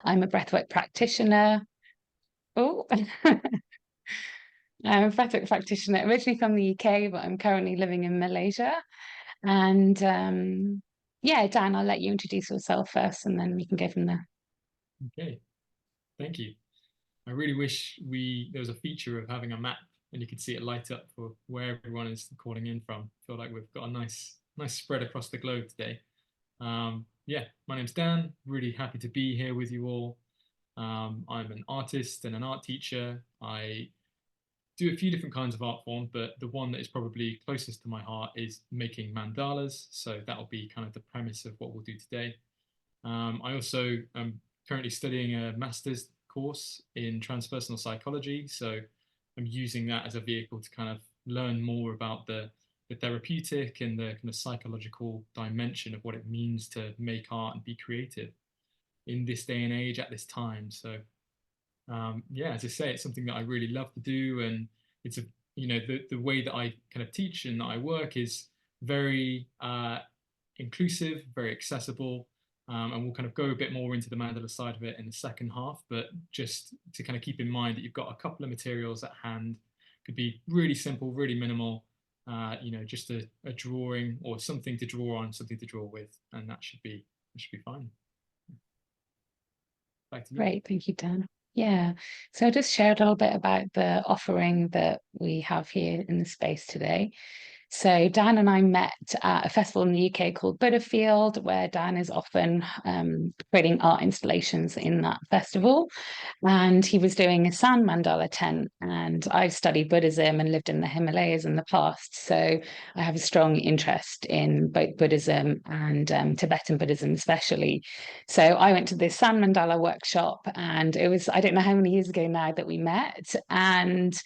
I'm a breathwork practitioner. Oh, I'm a breathwork practitioner originally from the UK, but I'm currently living in Malaysia. And yeah, Dan, I'll let you introduce yourself first and then we can go from there. Okay, thank you. I really wish there was a feature of having a map and you could see it light up for where everyone is calling in from. I feel like we've got a nice spread across the globe today. Yeah, my name's Dan. Really happy to be here with you all. I'm an artist and an art teacher. I do a few different kinds of art forms, but the one that is probably closest to my heart is making mandalas. So that'll be kind of the premise of what we'll do today. I also am currently studying a master's course in transpersonal psychology. So I'm using that as a vehicle to kind of learn more about the therapeutic and the kind of psychological dimension of what it means to make art and be creative in this day and age at this time. So yeah, as I say, it's something that I really love to do, and it's the way that I kind of teach and that I work is very inclusive, very accessible, and we'll kind of go a bit more into the mandala side of it in the second half. But just to kind of keep in mind that you've got a couple of materials at hand, could be really simple, really minimal. Just a drawing or something to draw on, something to draw with, and that should be fine. Back to you. Great, thank you, Dan. Yeah, so I'll just share a little bit about the offering that we have here in the space today. So Dan and I met at a festival in the UK called Field, where Dan is often creating art installations in that festival. And he was doing a sand mandala tent. And I've studied Buddhism and lived in the Himalayas in the past. So I have a strong interest in both Buddhism and Tibetan Buddhism, especially. So I went to this sand mandala workshop, and it was, I don't know how many years ago now that we met. And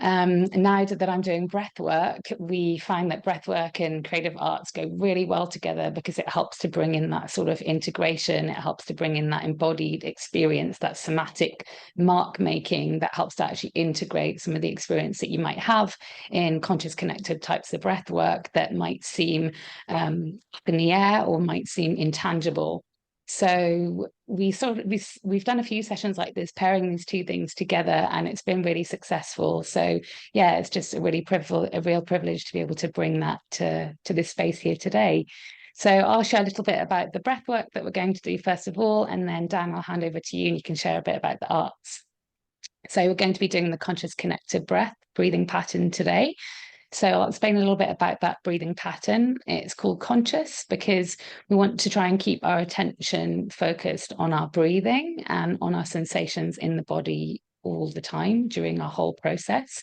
now that I'm doing breath work, we find that breath work and creative arts go really well together because it helps to bring in that sort of integration. It helps to bring in that embodied experience, that somatic mark making that helps to actually integrate some of the experience that you might have in conscious connected types of breath work that might seem up in the air or might seem intangible. So we've done a few sessions like this, pairing these two things together, and it's been really successful. So yeah, it's just a real privilege to be able to bring that to this space here today. So I'll share a little bit about the breath work that we're going to do first of all, and then Dan, I'll hand over to you and you can share a bit about the arts. So we're going to be doing the conscious connected breath breathing pattern today. So I'll explain a little bit about that breathing pattern. It's called conscious because we want to try and keep our attention focused on our breathing and on our sensations in the body all the time during our whole process.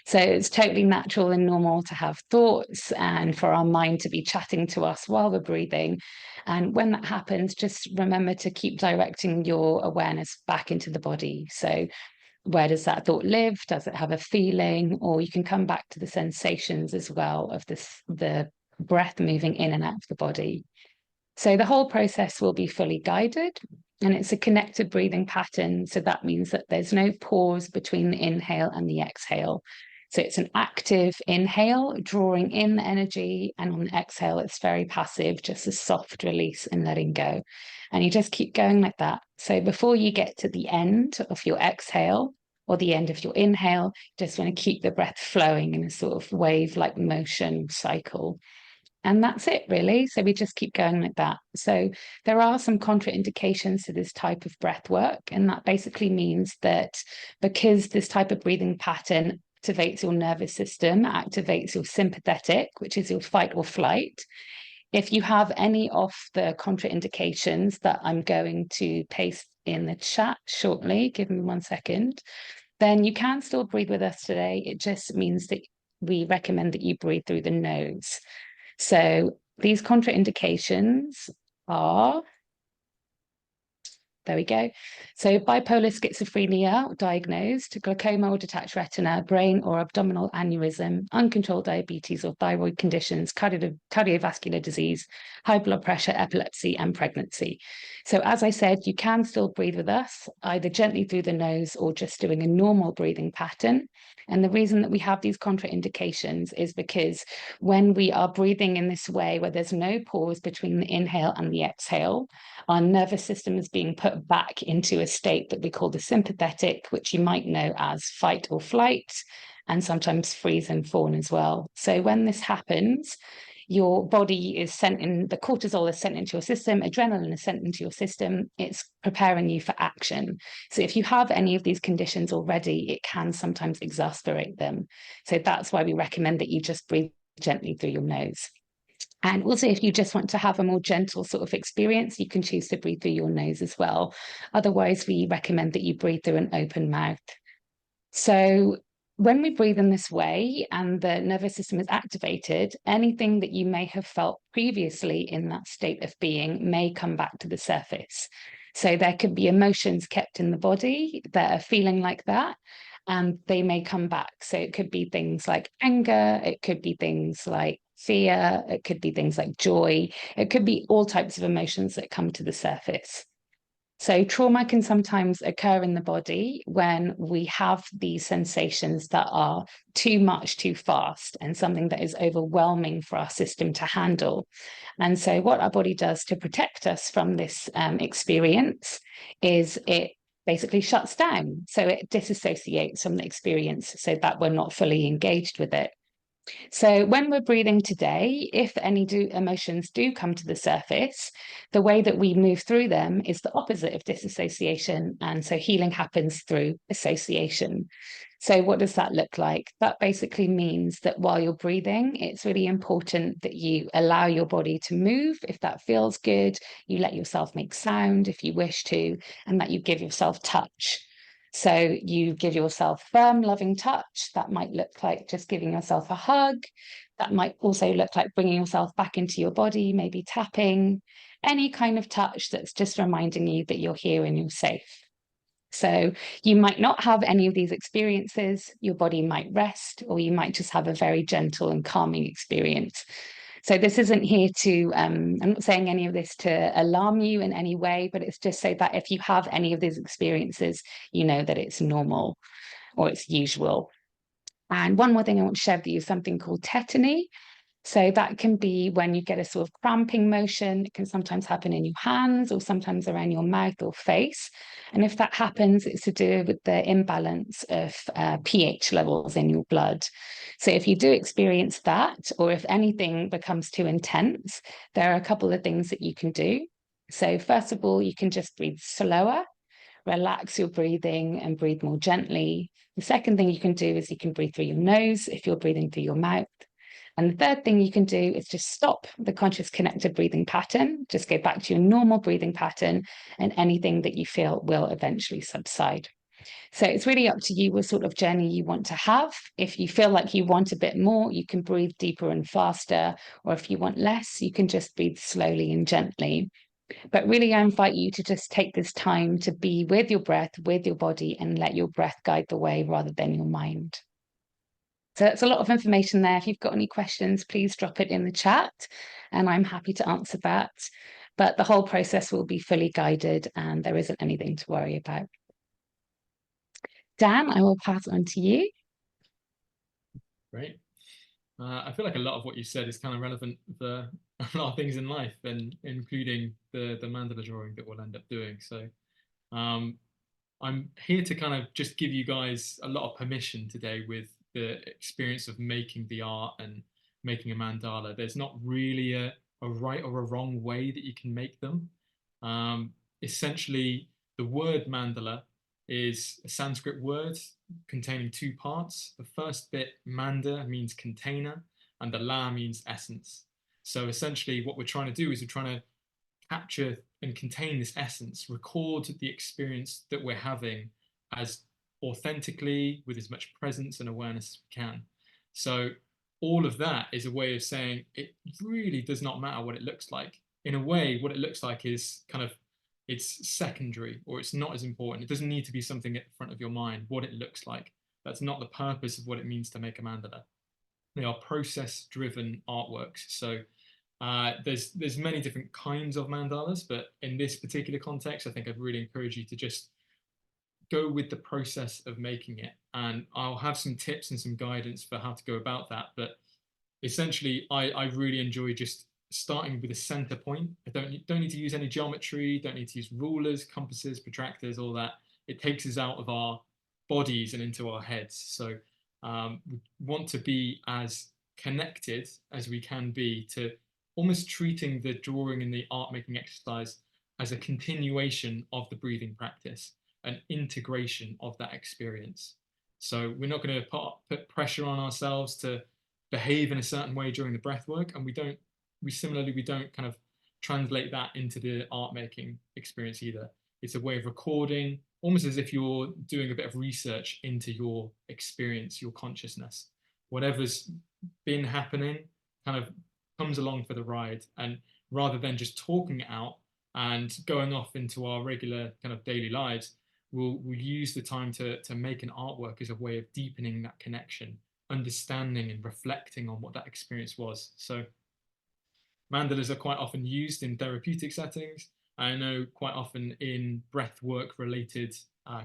So it's totally natural and normal to have thoughts and for our mind to be chatting to us while we're breathing. And when that happens, just remember to keep directing your awareness back into the body. So where does that thought live? Does it have a feeling? Or you can come back to the sensations as well of the breath moving in and out of the body. So the whole process will be fully guided, and it's a connected breathing pattern. So that means that there's no pause between the inhale and the exhale. So it's an active inhale, drawing in the energy, and on the exhale, it's very passive, just a soft release and letting go. And you just keep going like that. So before you get to the end of your exhale or the end of your inhale, you just want to keep the breath flowing in a sort of wave-like motion cycle. And that's it, really. So we just keep going like that. So there are some contraindications to this type of breath work. And that basically means that because this type of breathing pattern activates your nervous system, activates your sympathetic, which is your fight or flight. If you have any of the contraindications that I'm going to paste in the chat shortly, give me 1 second, then you can still breathe with us today. It just means that we recommend that you breathe through the nose. So these contraindications are, there we go. So bipolar schizophrenia diagnosed, glaucoma or detached retina, brain or abdominal aneurysm, uncontrolled diabetes or thyroid conditions, cardiovascular disease, high blood pressure, epilepsy, and pregnancy. So as I said, you can still breathe with us, either gently through the nose or just doing a normal breathing pattern. And the reason that we have these contraindications is because when we are breathing in this way, where there's no pause between the inhale and the exhale, our nervous system is being put back into a state that we call the sympathetic, which you might know as fight or flight, and sometimes freeze and fawn as well. So when this happens, your body is sent in, the cortisol is sent into your system, adrenaline is sent into your system, it's preparing you for action. So if you have any of these conditions already, it can sometimes exacerbate them. So that's why we recommend that you just breathe gently through your nose. And also, if you just want to have a more gentle sort of experience, you can choose to breathe through your nose as well. Otherwise, we recommend that you breathe through an open mouth. So when we breathe in this way and the nervous system is activated, anything that you may have felt previously in that state of being may come back to the surface. So there could be emotions kept in the body that are feeling like that, and they may come back. So it could be things like anger, it could be things like fear, it could be things like joy, it could be all types of emotions that come to the surface. So trauma can sometimes occur in the body when we have these sensations that are too much, too fast, and something that is overwhelming for our system to handle. And so what our body does to protect us from this experience is it basically shuts down. So it disassociates from the experience so that we're not fully engaged with it. So when we're breathing today, if any emotions do come to the surface, the way that we move through them is the opposite of disassociation. And so healing happens through association. So what does that look like? That basically means that while you're breathing, it's really important that you allow your body to move if that feels good, you let yourself make sound if you wish to, and that you give yourself touch. So you give yourself firm, loving touch. That might look like just giving yourself a hug. That might also look like bringing yourself back into your body, maybe tapping, any kind of touch that's just reminding you that you're here and you're safe. So you might not have any of these experiences. Your body might rest, or you might just have a very gentle and calming experience. So this isn't here to, I'm not saying any of this to alarm you in any way, but it's just so that if you have any of these experiences, you know that it's normal or it's usual. And one more thing I want to share with you is something called tetany. So that can be when you get a sort of cramping motion. It can sometimes happen in your hands or sometimes around your mouth or face. And if that happens, it's to do with the imbalance of pH levels in your blood. So if you do experience that, or if anything becomes too intense, there are a couple of things that you can do. So first of all, you can just breathe slower, relax your breathing and breathe more gently. The second thing you can do is you can breathe through your nose if you're breathing through your mouth. And the third thing you can do is just stop the conscious connected breathing pattern, just go back to your normal breathing pattern, and anything that you feel will eventually subside. So it's really up to you what sort of journey you want to have. If you feel like you want a bit more, you can breathe deeper and faster, or if you want less, you can just breathe slowly and gently. But really, I invite you to just take this time to be with your breath, with your body, and let your breath guide the way rather than your mind. So that's a lot of information there. If you've got any questions, please drop it in the chat and I'm happy to answer that. But the whole process will be fully guided and there isn't anything to worry about. Dan, I will pass on to you. Great. I feel like a lot of what you said is kind of relevant for a lot of things in life, and including the mandala drawing that we'll end up doing. So I'm here to kind of just give you guys a lot of permission today with the experience of making the art and making a mandala. There's not really a right or a wrong way that you can make them. Essentially, the word mandala is a Sanskrit word containing two parts. The first bit, manda, means container, and the la means essence. So essentially, what we're trying to do is we're trying to capture and contain this essence, record the experience that we're having as authentically, with as much presence and awareness as we can. So all of that is a way of saying it really does not matter what it looks like. In a way, what it looks like is kind of, it's secondary, or it's not as important. It doesn't need to be something at the front of your mind, what it looks like. That's not the purpose of what it means to make a mandala. They are process-driven artworks. So there's many different kinds of mandalas, but in this particular context, I think I'd really encourage you to just go with the process of making it. And I'll have some tips and some guidance for how to go about that. But essentially, I really enjoy just starting with a center point. I don't need to use any geometry, don't need to use rulers, compasses, protractors, all that. It takes us out of our bodies and into our heads. So we want to be as connected as we can be, to almost treating the drawing and the art making exercise as a continuation of the breathing practice, an integration of that experience. So we're not going to put pressure on ourselves to behave in a certain way during the breath work, and we don't kind of translate that into the art making experience either. It's a way of recording, almost as if you're doing a bit of research into your experience, your consciousness. Whatever's been happening kind of comes along for the ride, and rather than just talking it out and going off into our regular kind of daily lives, we'll use the time to make an artwork as a way of deepening that connection, understanding and reflecting on what that experience was. So mandalas are quite often used in therapeutic settings. I know quite often in breath work related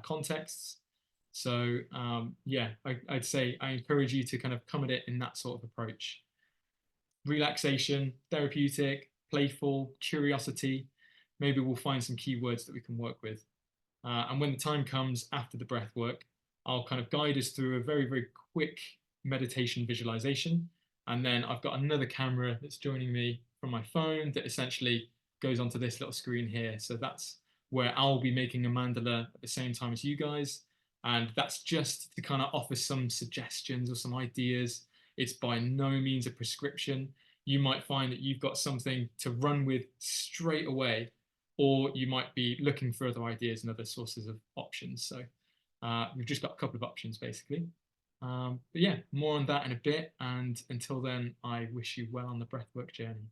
contexts. So yeah, I'd say I encourage you to kind of come at it in that sort of approach. Relaxation, therapeutic, playful, curiosity. Maybe we'll find some keywords that we can work with. And when the time comes after the breath work, I'll kind of guide us through a very, very quick meditation visualization. And then I've got another camera that's joining me from my phone that essentially goes onto this little screen here. So that's where I'll be making a mandala at the same time as you guys. And that's just to kind of offer some suggestions or some ideas. It's by no means a prescription. You might find that you've got something to run with straight away, or you might be looking for other ideas and other sources of options. So we've just got a couple of options basically. But yeah, more on that in a bit. And until then, I wish you well on the breathwork journey.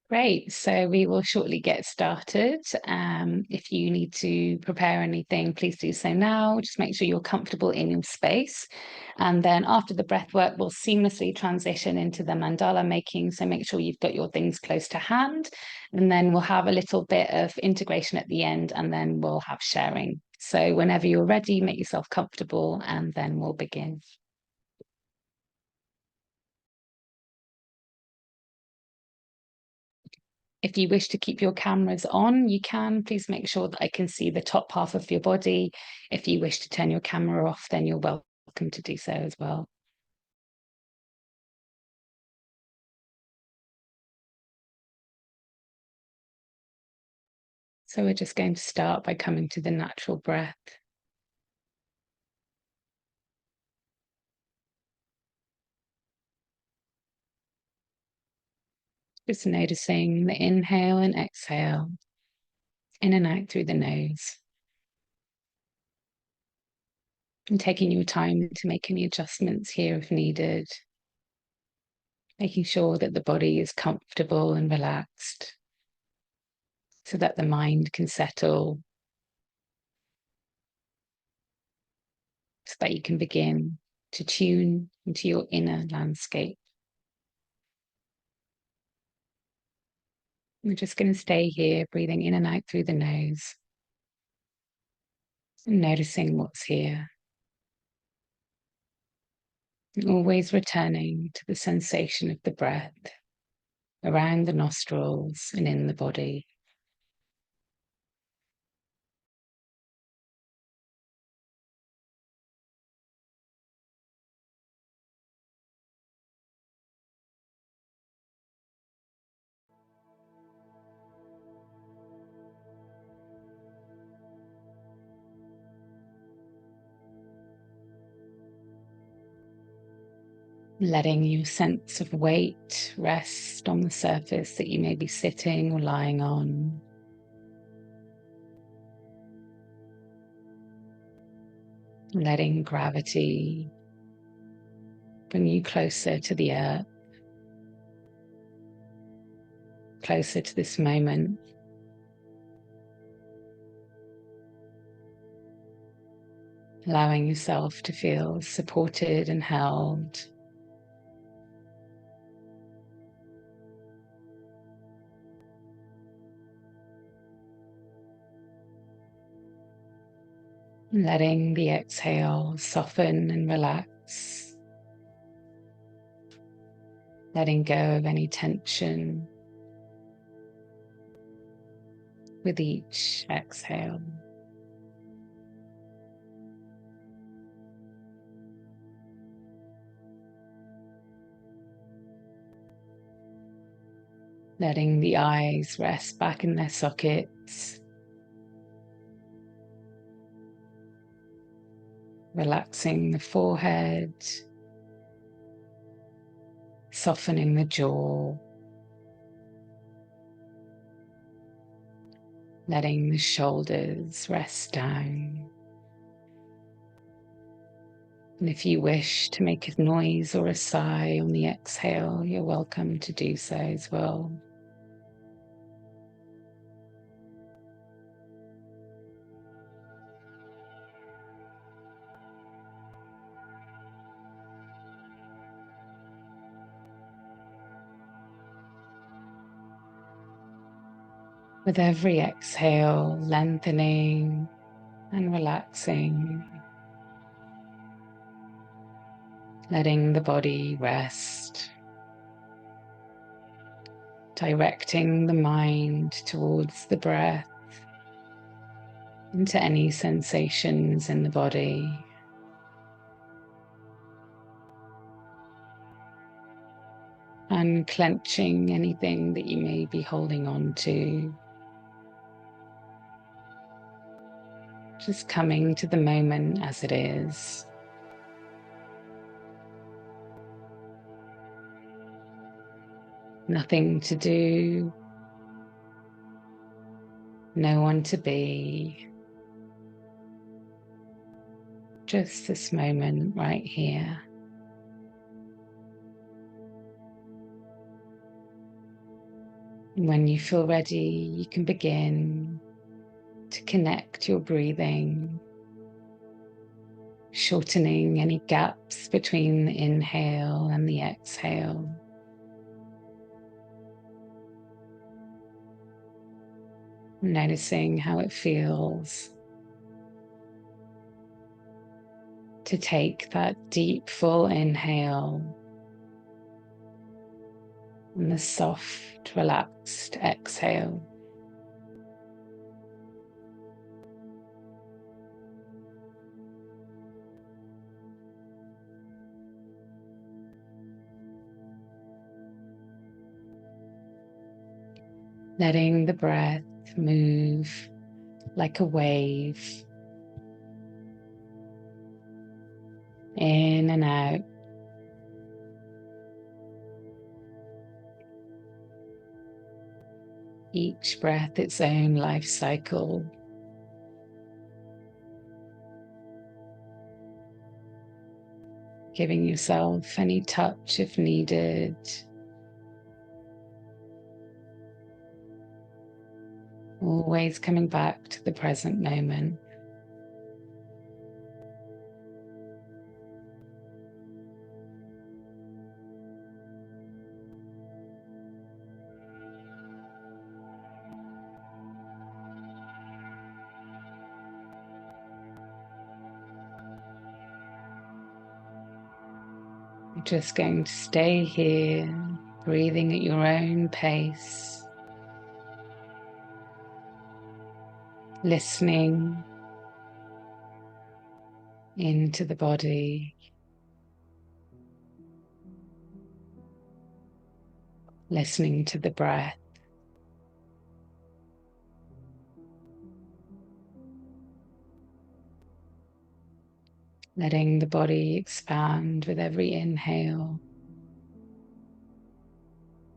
Great. So we will shortly get started. If you need to prepare anything, please do so now. Just make sure you're comfortable in your space. And then after the breath work, we'll seamlessly transition into the mandala making. So make sure you've got your things close to hand. And then we'll have a little bit of integration at the end, and then we'll have sharing. So whenever you're ready, make yourself comfortable, and then we'll begin. If you wish to keep your cameras on, you can. Please make sure that I can see the top half of your body. If you wish to turn your camera off, then you're welcome to do so as well. So we're just going to start by coming to the natural breath. Just noticing the inhale and exhale, in and out through the nose. And taking your time to make any adjustments here if needed. Making sure that the body is comfortable and relaxed, so that the mind can settle, so that you can begin to tune into your inner landscape. We're just going to stay here, breathing in and out through the nose, and noticing what's here. And always returning to the sensation of the breath around the nostrils and in the body. Letting your sense of weight rest on the surface that you may be sitting or lying on. Letting gravity bring you closer to the earth, closer to this moment. Allowing yourself to feel supported and held. Letting the exhale soften and relax. letting go of any tension with each exhale. Letting the eyes rest back in their sockets. Relaxing the forehead. Softening the jaw. Letting the shoulders rest down. And if you wish to make a noise or a sigh on the exhale, you're welcome to do so as well. With every exhale, lengthening and relaxing, letting the body rest, directing the mind towards the breath, into any sensations in the body. Unclenching anything that you may be holding on to. Just coming to the moment as it is. Nothing to do, no one to be. Just this moment right here. When you feel ready, you can begin to connect your breathing, shortening any gaps between the inhale and the exhale. Noticing how it feels to take that deep, full inhale and the soft, relaxed exhale. Letting the breath move like a wave, in and out. Each breath its own life cycle. Giving yourself any touch if needed. Always coming back to the present moment. You're just going to stay here, breathing at your own pace, listening into the body, listening to the breath. Letting the body expand with every inhale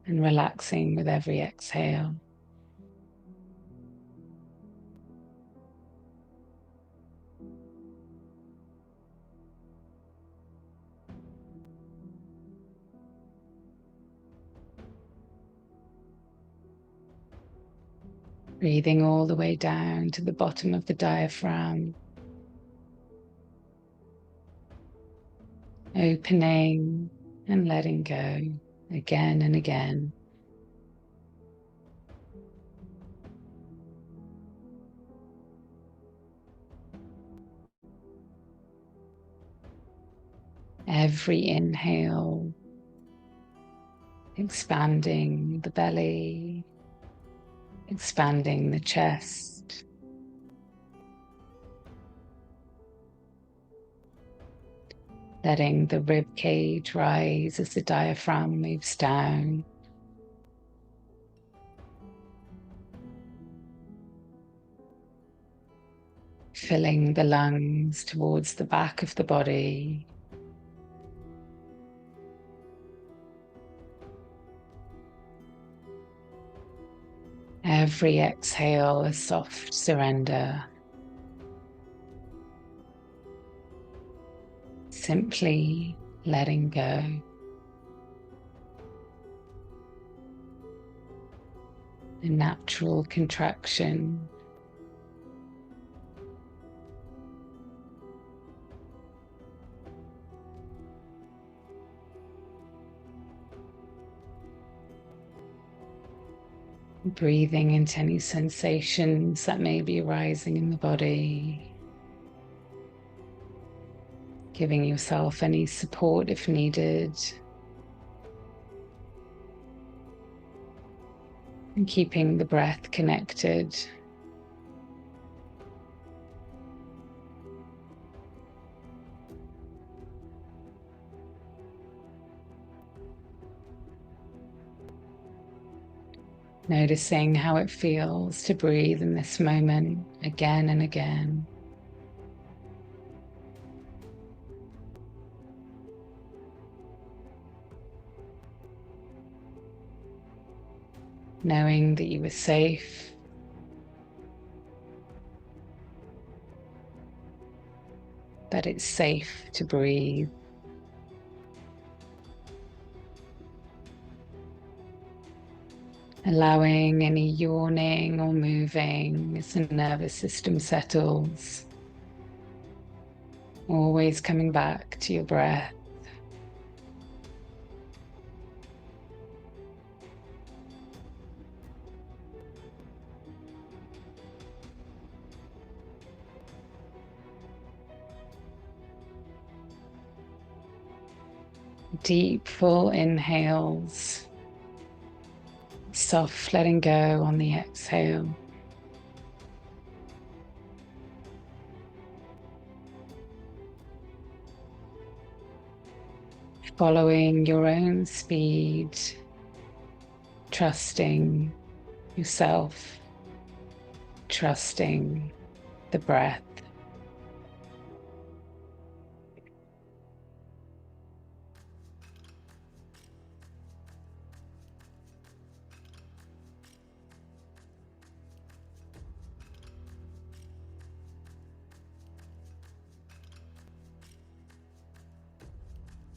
and relaxing with every exhale. Breathing all the way down to the bottom of the diaphragm. Opening and letting go again and again. Every inhale expanding the belly, expanding the chest. Letting the rib cage rise as the diaphragm moves down. Filling the lungs towards the back of the body. Every exhale a soft surrender. Simply letting go. A natural contraction. Breathing into any sensations that may be arising in the body. Giving yourself any support if needed. And keeping the breath connected. Noticing how it feels to breathe in this moment again and again. Knowing that you are safe. That it's safe to breathe. Allowing any yawning or moving as the nervous system settles. Always coming back to your breath. Deep, full inhales. Soft letting go on the exhale. Following your own speed, trusting yourself, trusting the breath.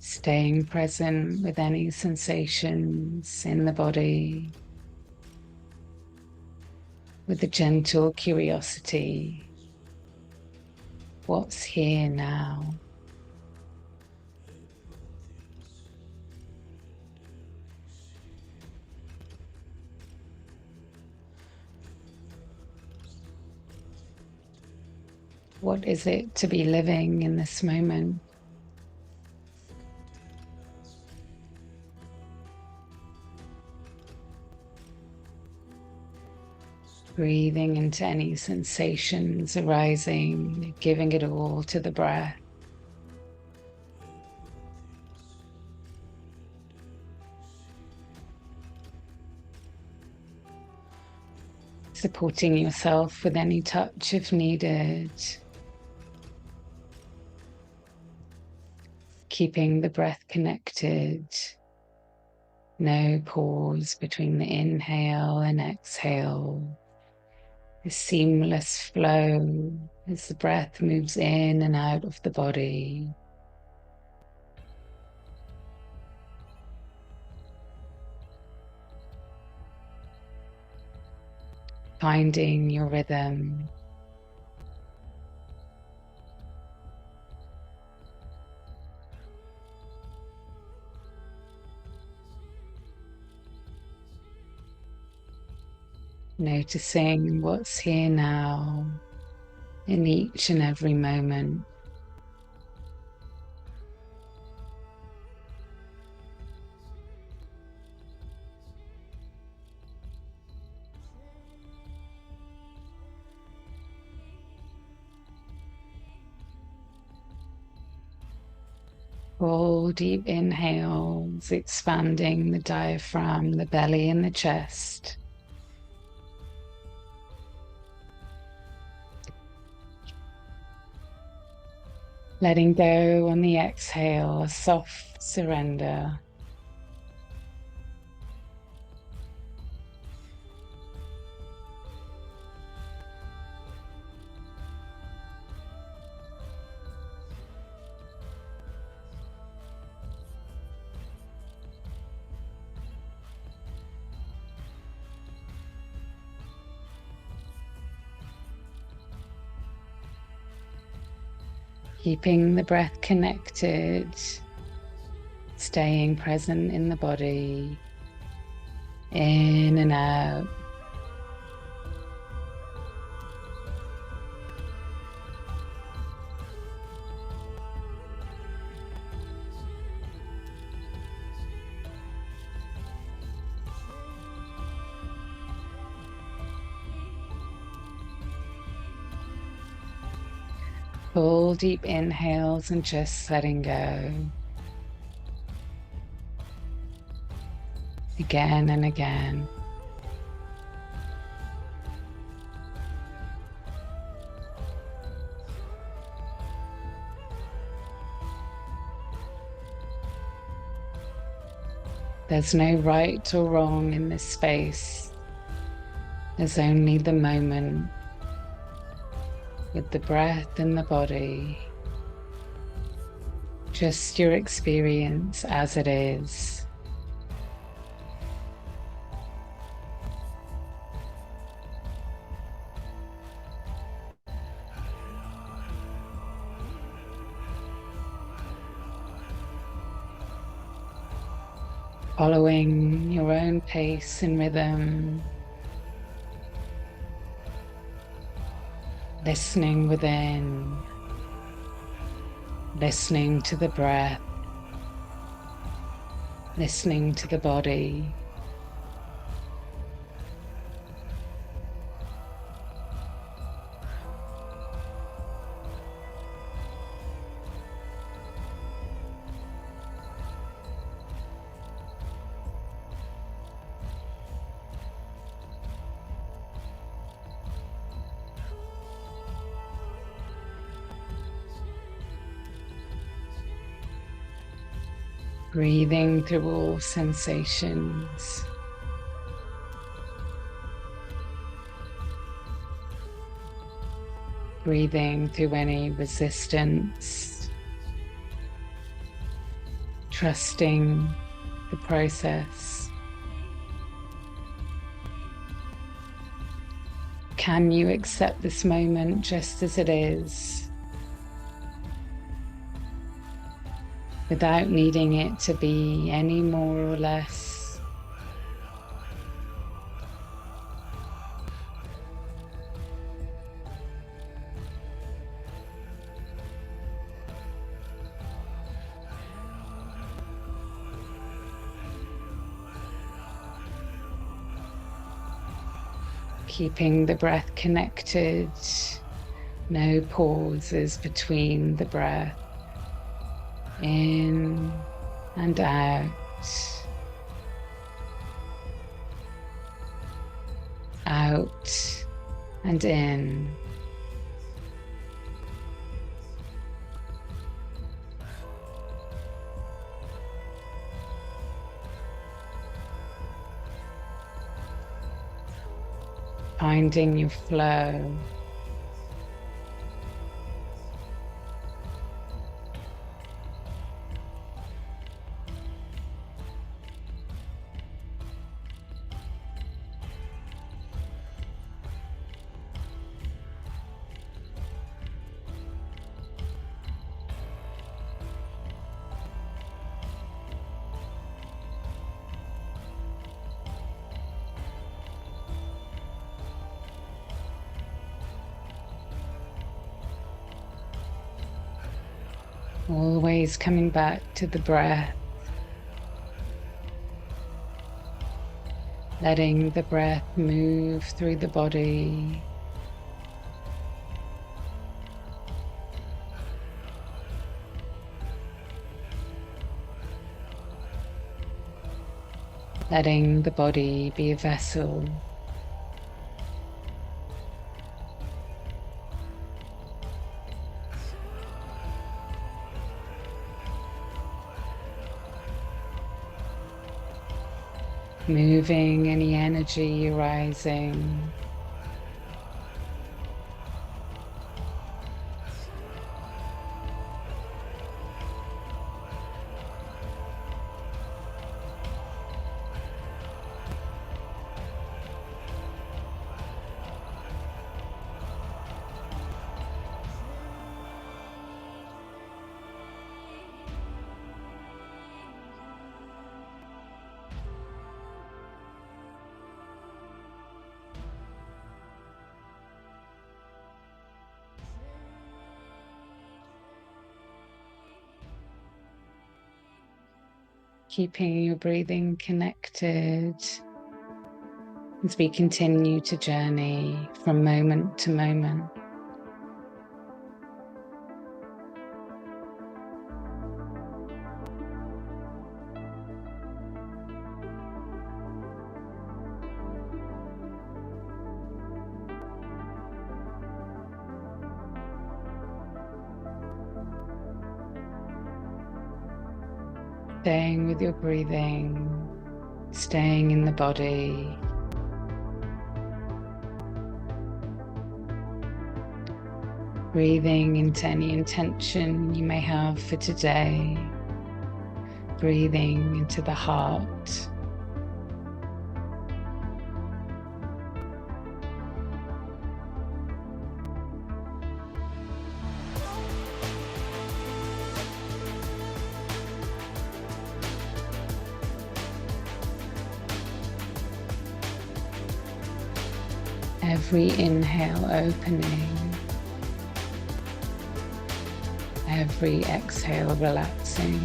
Staying present with any sensations in the body, with a gentle curiosity. What's here now? What is it to be living in this moment? Breathing into any sensations arising, giving it all to the breath. Supporting yourself with any touch if needed. Keeping the breath connected. No pause between the inhale and exhale. A seamless flow as the breath moves in and out of the body. Finding your rhythm. Noticing what's here now in each and every moment. Full deep inhales, expanding the diaphragm, the belly, and the chest. Letting go on the exhale, a soft surrender. Keeping the breath connected, staying present in the body, in and out. Full deep inhales and just letting go. Again and again. There's no right or wrong in this space. There's only the moment with the breath and the body. Just your experience as it is. Following your own pace and rhythm. Listening within. Listening to the breath. Listening to the body. Breathing through all sensations. Breathing through any resistance. Trusting the process. Can you accept this moment just as it is? Without needing it to be any more or less. Keeping the breath connected, no pauses between the breath. In and out, out and in. Finding your flow. Always coming back to the breath. Letting the breath move through the body. letting the body be a vessel. Moving any energy arising. Keeping your breathing connected as we continue to journey from moment to moment. Staying with your breathing, staying in the body. Breathing into any intention you may have for today. Breathing into the heart. Every inhale opening, every exhale relaxing.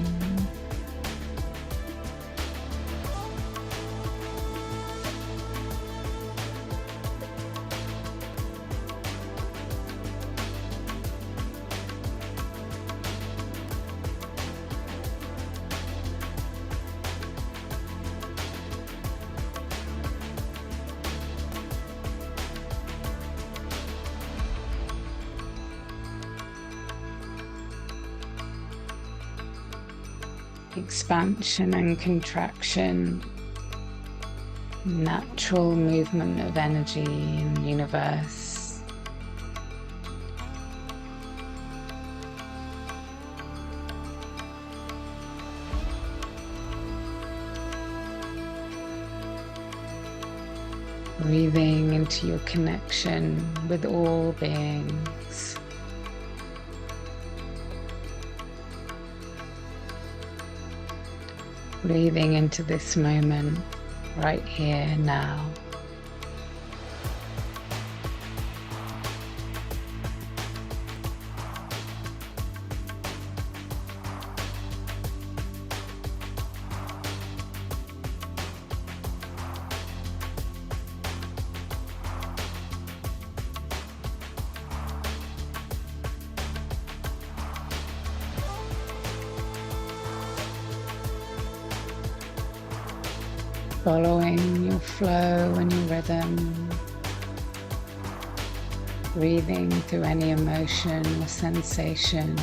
Expansion and contraction, natural movement of energy in the universe. Breathing into your connection with all beings. Breathing into this moment, right here, now. Following your flow and your rhythm, breathing through any emotion or sensation,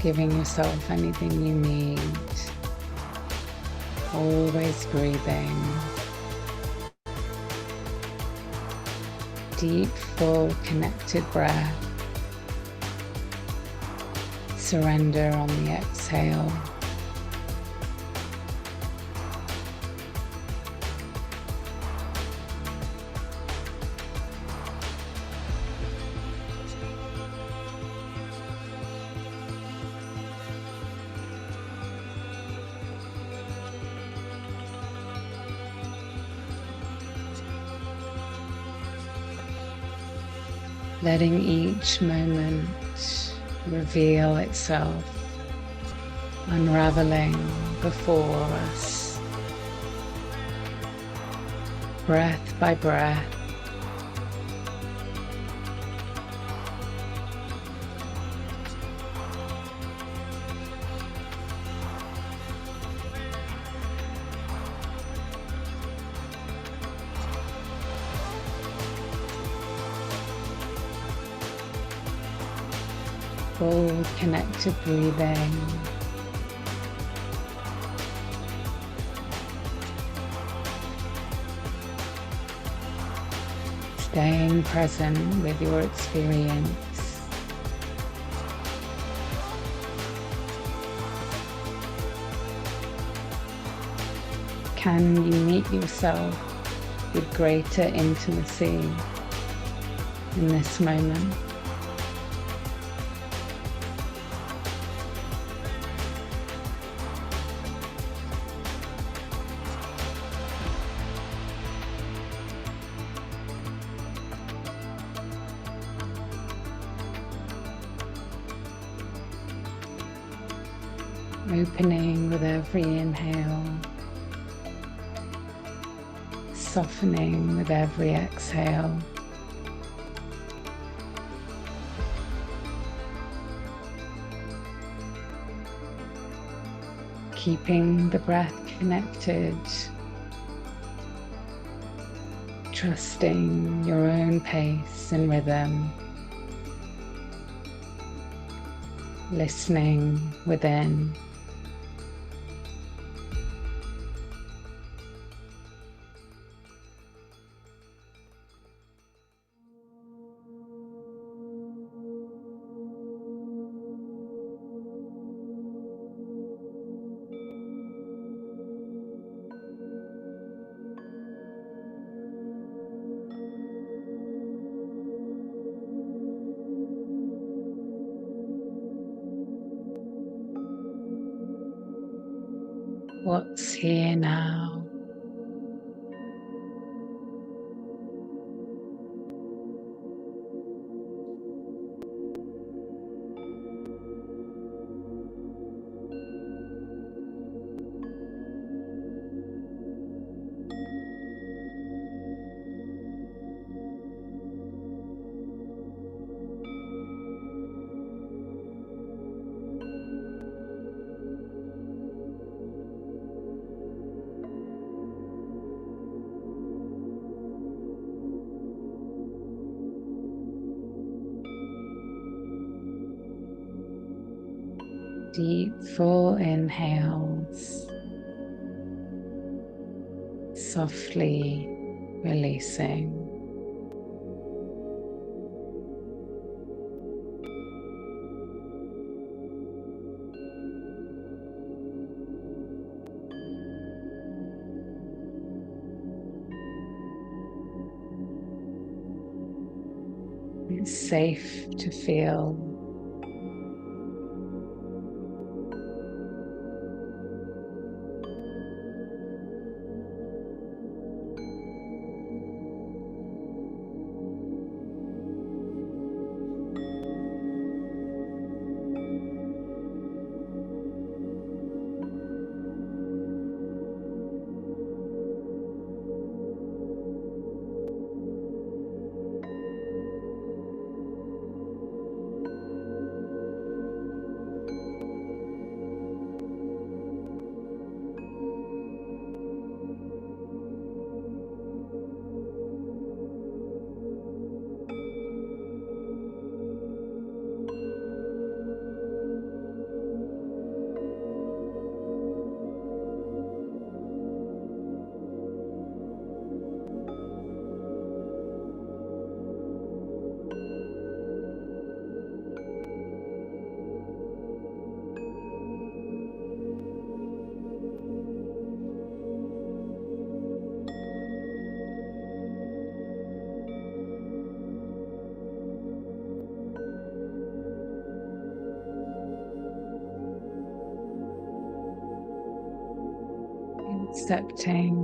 giving yourself anything you need, always breathing. Deep, full, connected breath. Surrender on the exhale. Letting each moment reveal itself, unraveling before us, breath by breath. full connected breathing. Staying present with your experience. Can you meet yourself with greater intimacy in this moment? Opening with every inhale, softening with every exhale. Keeping the breath connected, trusting your own pace and rhythm, listening within. What's here now? Deep, full inhales, softly releasing. It's safe to feel. Accepting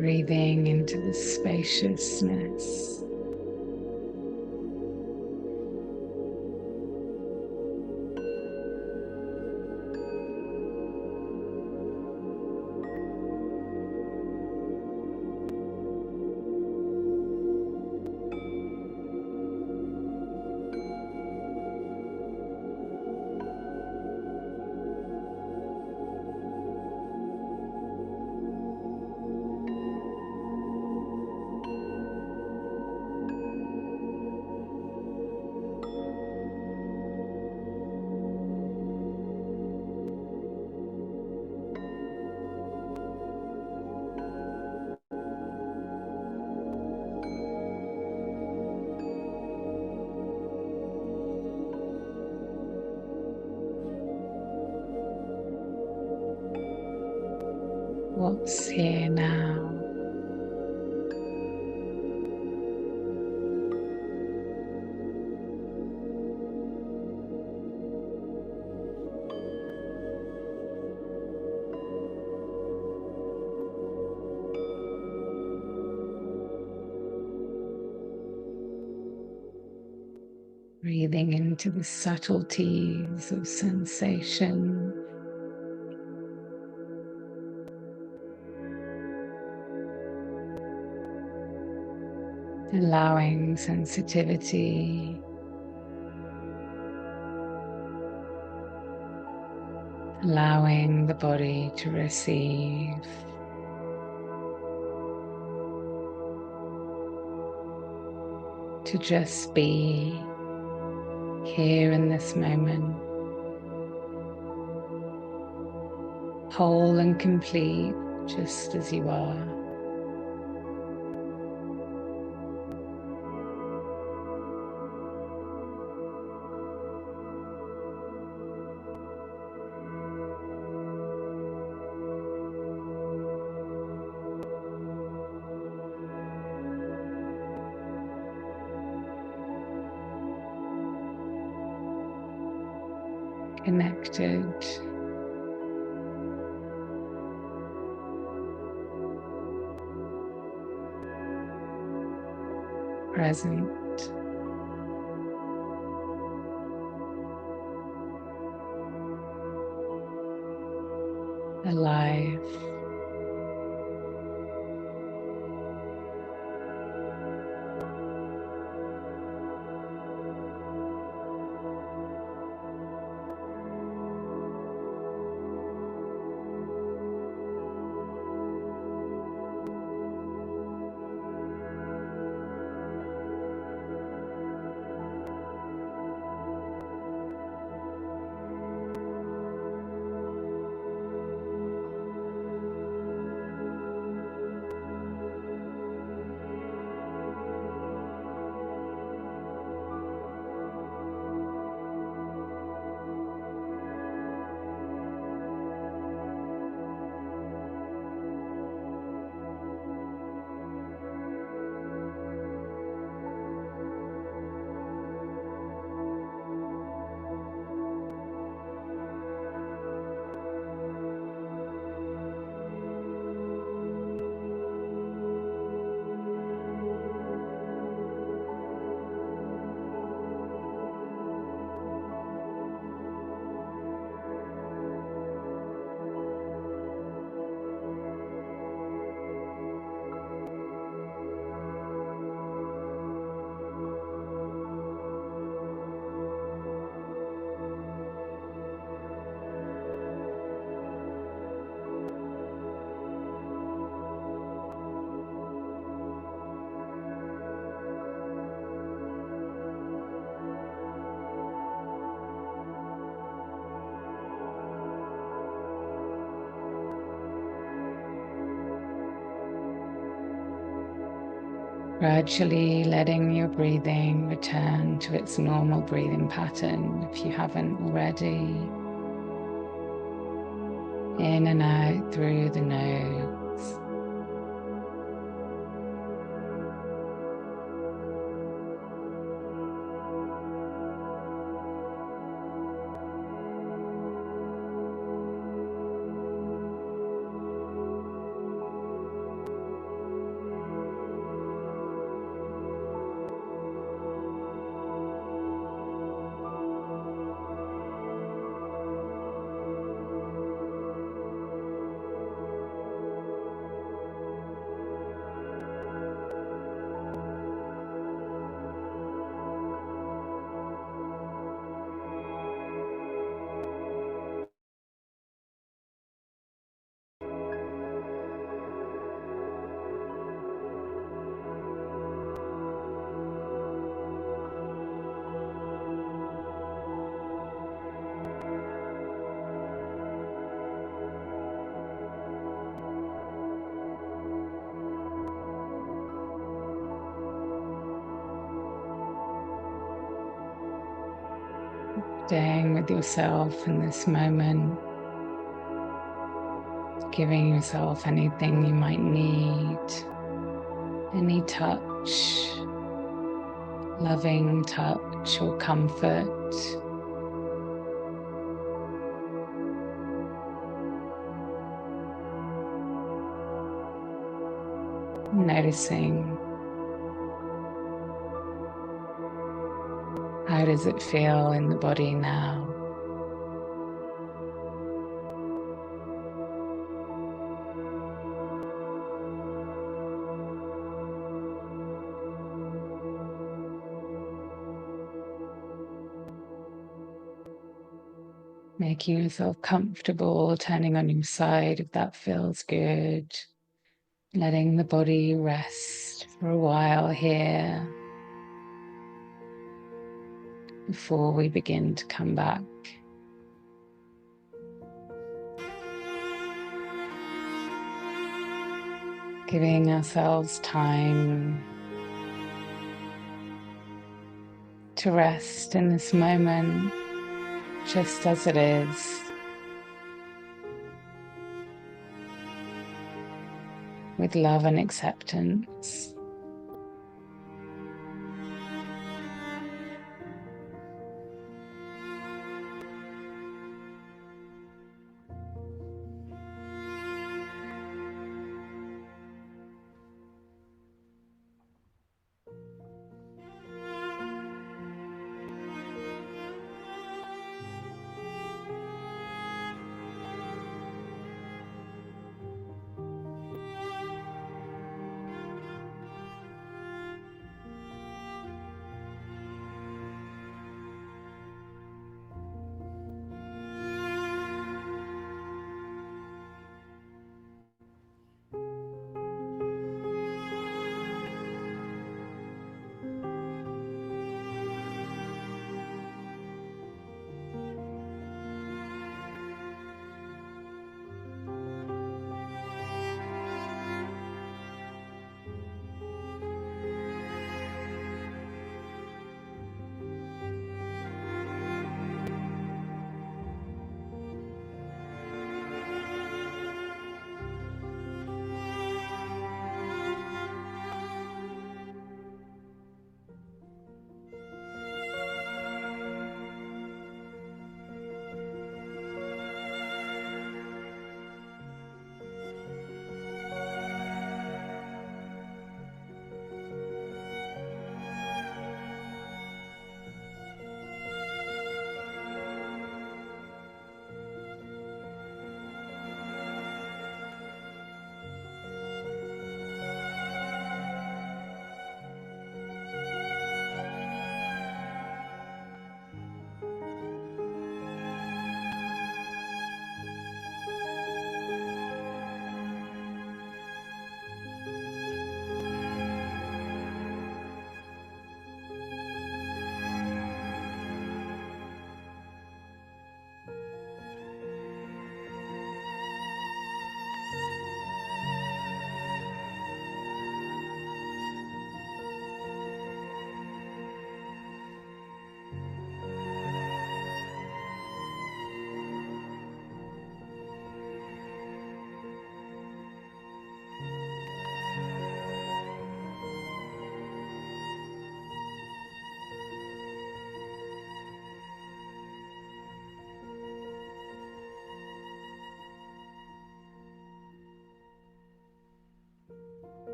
Breathing into the spaciousness. What's here now? Breathing into the subtleties of sensation. Allowing sensitivity, allowing the body to receive. To just be here in this moment, whole and complete, just as you are. Connected, present, alive. Gradually letting your breathing return to its normal breathing pattern if you haven't already. In and out through the nose. Staying with yourself in this moment, giving yourself anything you might need, any touch, loving touch or comfort. Noticing, how does it feel in the body now? Making yourself comfortable, turning on your side if that feels good. Letting the body rest for a while here before we begin to come back. Giving ourselves time to rest in this moment, just as it is, with love and acceptance.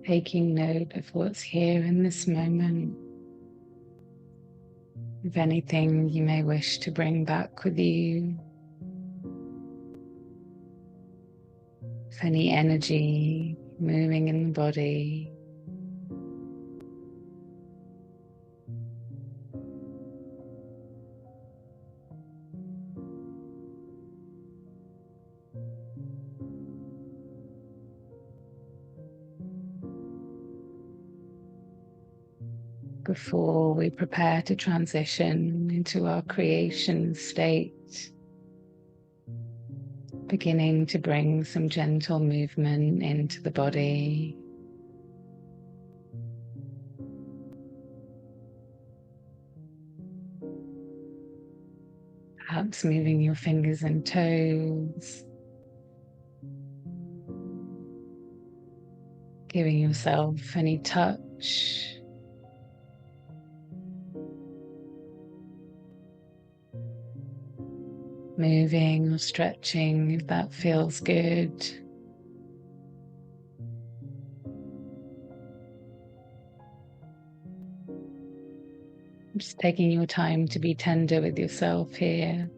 Taking note of what's here in this moment. If anything you may wish to bring back with you, if any energy moving in the body. Before we prepare to transition into our creation state, beginning to bring some gentle movement into the body. Perhaps moving your fingers and toes, giving yourself any touch. Moving or stretching if that feels good. Just taking your time to be tender with yourself here.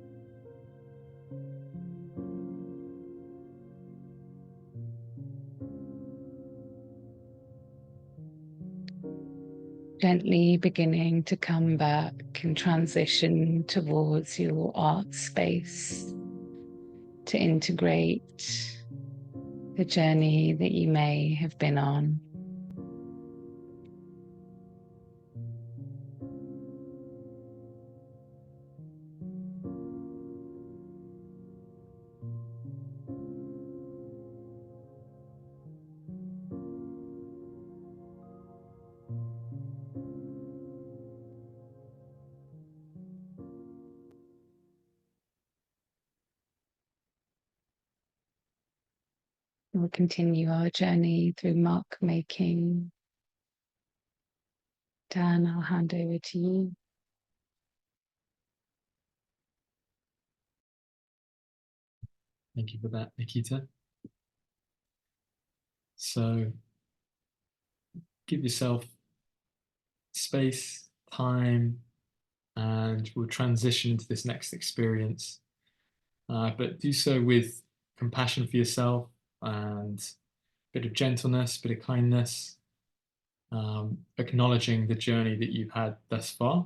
Gently beginning to come back and transition towards your art space to integrate the journey that you may have been on. We'll continue our journey through mark making. Dan, I'll hand over to you. Thank you for that, Nakita. So give yourself space, time, and we'll transition into this next experience. But do so with compassion for yourself and a bit of gentleness, a bit of kindness, acknowledging the journey that you've had thus far.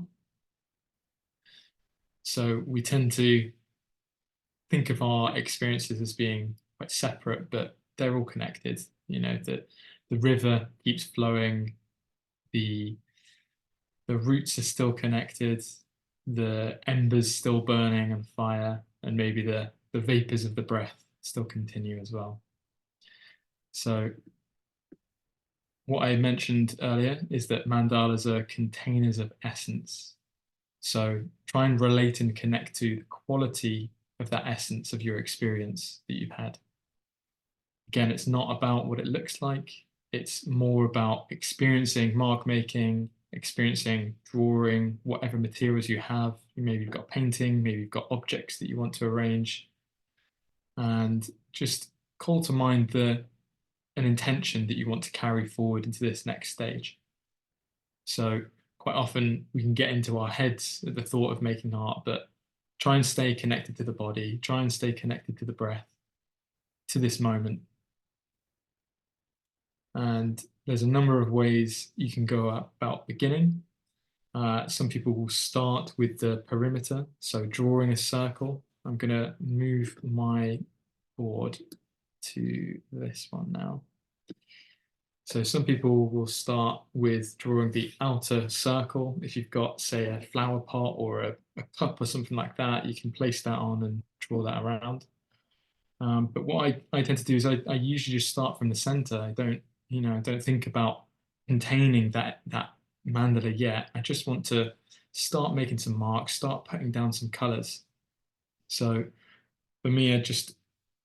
So we tend to think of our experiences as being quite separate, but they're all connected. You know, that the river keeps flowing, the roots are still connected, the embers still burning and fire, and maybe the vapors of the breath still continue as well. So what I mentioned earlier is that mandalas are containers of essence. So try and relate and connect to the quality of that essence of your experience that you've had. Again, it's not about what it looks like. It's more about experiencing mark making, experiencing drawing, whatever materials you have. Maybe you've got painting, maybe you've got objects that you want to arrange. And just call to mind an intention that you want to carry forward into this next stage. So quite often we can get into our heads at the thought of making art, but try and stay connected to the body, try and stay connected to the breath, to this moment. And there's a number of ways you can go about beginning. Some people will start with the perimeter, so drawing a circle. I'm going to move my board to this one now. So some people will start with drawing the outer circle. If you've got, say, a flower pot or a cup or something like that, you can place that on and draw that around. But what I tend to do is I usually just start from the center. I don't think about containing that mandala yet. I just want to start making some marks, start putting down some colors. So for me,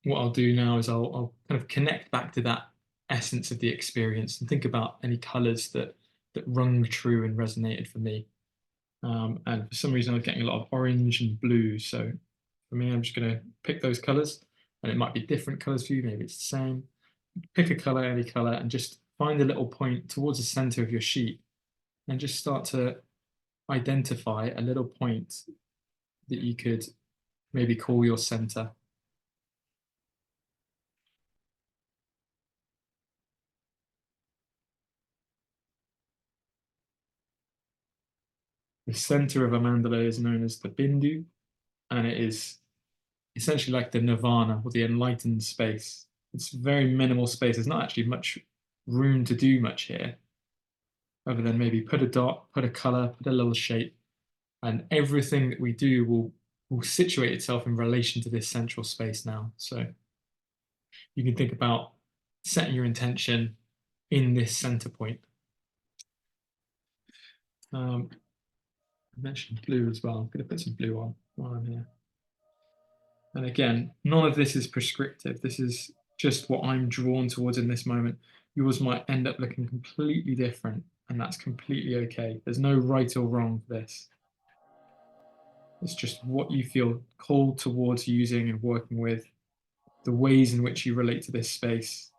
what I'll do now is I'll kind of connect back to that essence of the experience and think about any colors that rung true and resonated for me. And for some reason, I was getting a lot of orange and blue. So for me, I'm just going to pick those colors, and it might be different colors for you. Maybe it's the same. Pick a color, any color, and just find a little point towards the center of your sheet, and just start to identify a little point that you could maybe call your center. The center of a mandala is known as the bindu, and it is essentially like the nirvana or the enlightened space. It's very minimal space. There's not actually much room to do much here, other than maybe put a dot, put a color, put a little shape, and everything that we do will situate itself in relation to this central space now. So you can think about setting your intention in this center point. I mentioned blue as well. I'm going to put some blue on while I'm here. And again, none of this is prescriptive. This is just what I'm drawn towards in this moment. Yours might end up looking completely different, and that's completely okay. There's no right or wrong for this. It's just what you feel called towards using and working with, the ways in which you relate to this space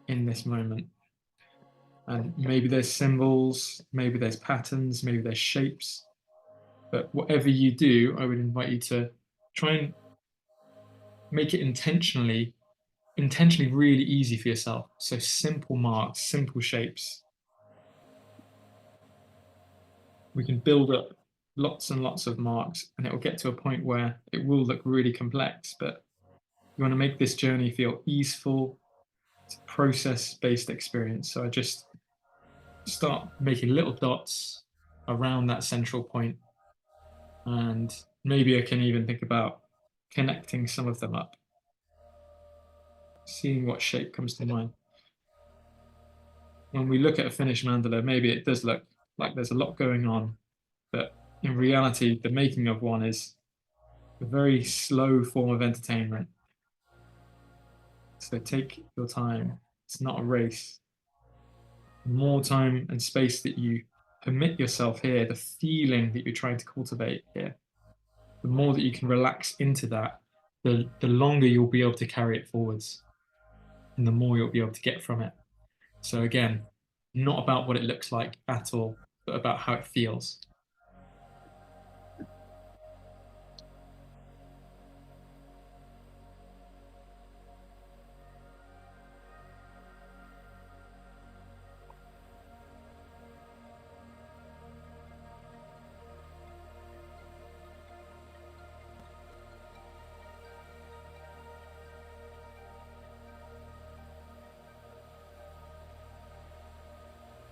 in this moment. And maybe there's symbols, maybe there's patterns, maybe there's shapes. But whatever you do, I would invite you to try and make it intentionally really easy for yourself. So simple marks, simple shapes. We can build up lots and lots of marks, and it will get to a point where it will look really complex, but you want to make this journey feel easeful. It's a process-based experience. So I just start making little dots around that central point, and maybe I can even think about connecting some of them up, seeing what shape comes to mind. When we look at a finished mandala, maybe it does look like there's a lot going on, but in reality, the making of one is a very slow form of entertainment. So take your time. It's not a race. The more time and space that you permit yourself here, the feeling that you're trying to cultivate here, the more that you can relax into that, the longer you'll be able to carry it forwards, and the more you'll be able to get from it. So again, not about what it looks like at all, but about how it feels.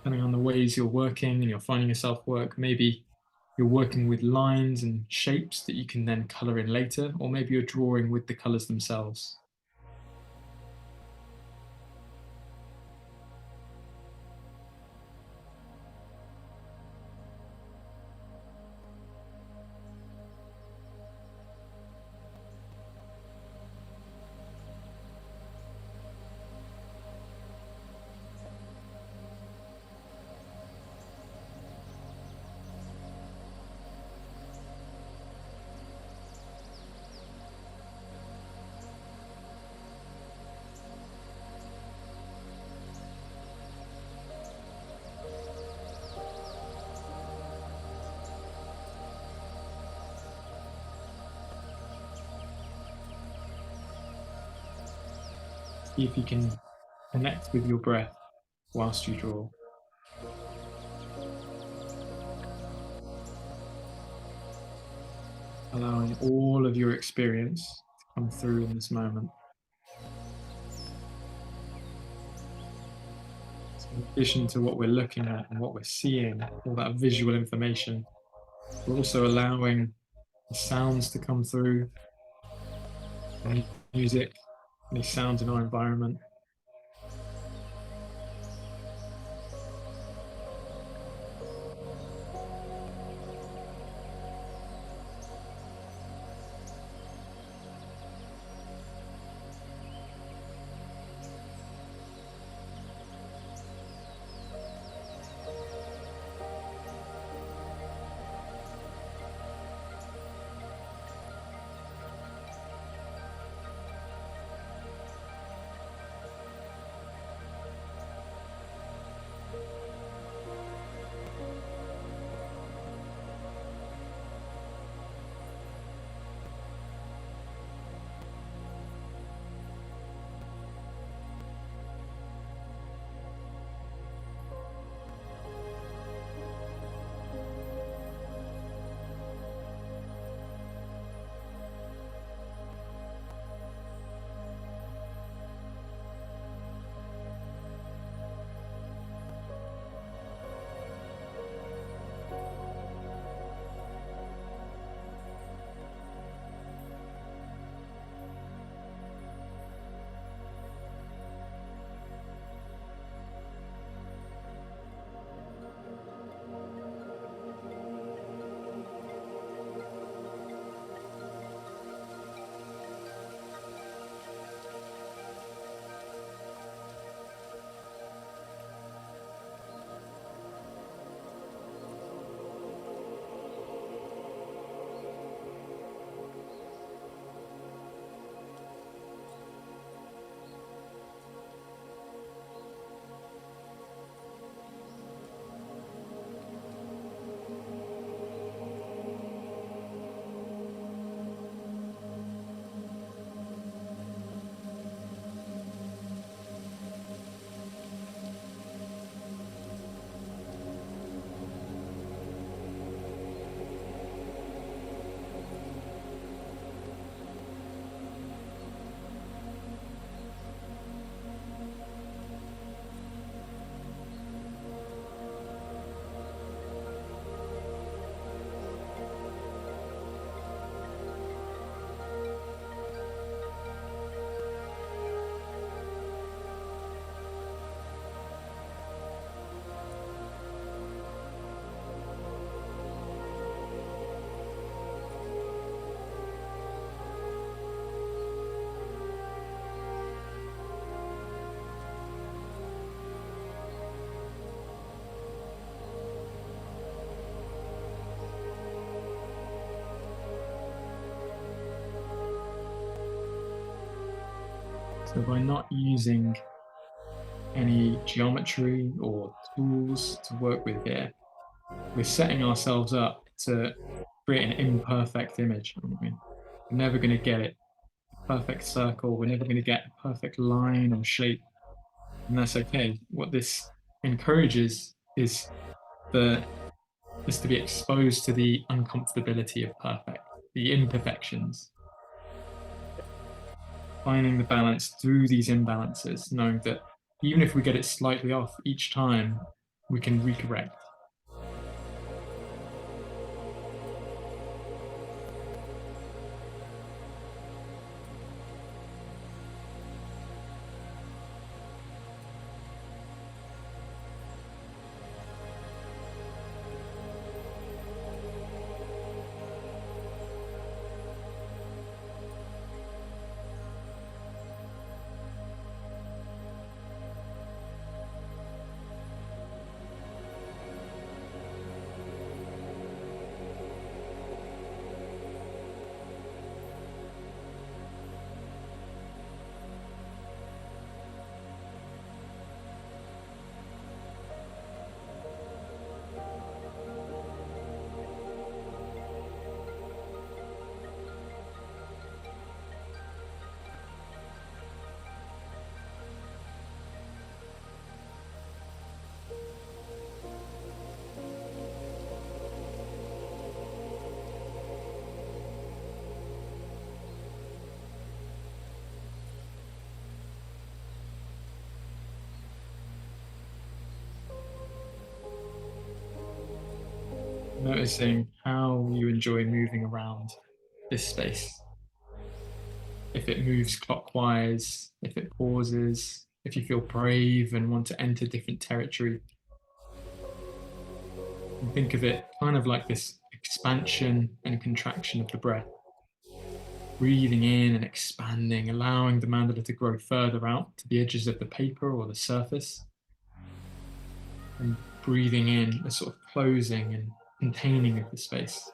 Depending on the ways you're working and you're finding yourself work, maybe you're working with lines and shapes that you can then color in later, or maybe you're drawing with the colors themselves. See if you can connect with your breath whilst you draw. Allowing all of your experience to come through in this moment. So in addition to what we're looking at and what we're seeing, all that visual information, we're also allowing the sounds to come through, any music, any sounds in our environment. So by not using any geometry or tools to work with here, we're setting ourselves up to create an imperfect image. Aren't we? We're never going to get it perfect circle. We're never going to get a perfect line or shape, and that's okay. What this encourages is the is to be exposed to the uncomfortability of perfect, the imperfections, finding the balance through these imbalances, knowing that even if we get it slightly off each time, we can recorrect. Noticing how you enjoy moving around this space. If it moves clockwise, if it pauses, if you feel brave and want to enter different territory. And think of it kind of like this expansion and contraction of the breath. Breathing in and expanding, allowing the mandala to grow further out to the edges of the paper or the surface. And breathing in, a sort of closing and containing of the space.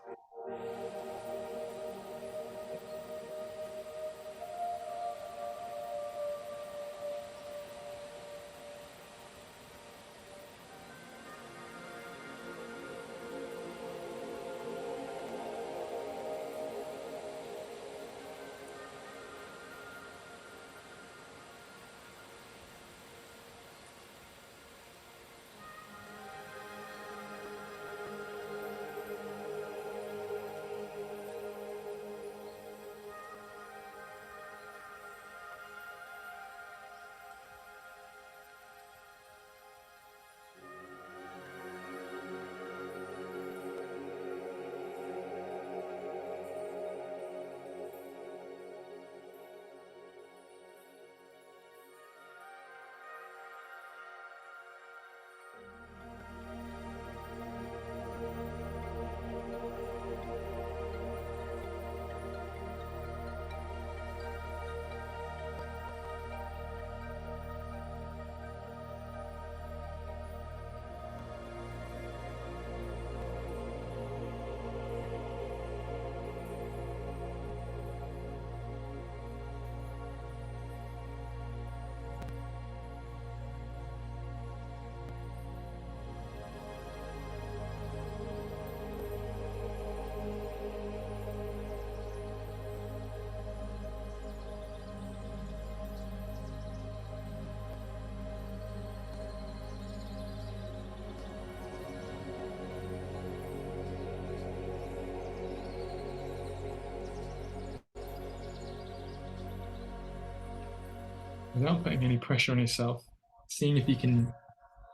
Without putting any pressure on yourself, seeing if you can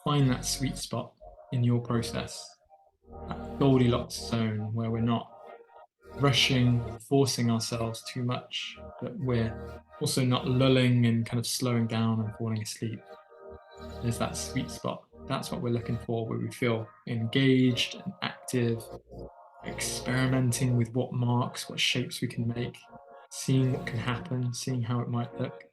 find that sweet spot in your process, that Goldilocks zone where we're not rushing, forcing ourselves too much, but we're also not lulling and kind of slowing down and falling asleep. There's that sweet spot. That's what we're looking for, where we feel engaged and active, experimenting with what marks, what shapes we can make, seeing what can happen, seeing how it might look.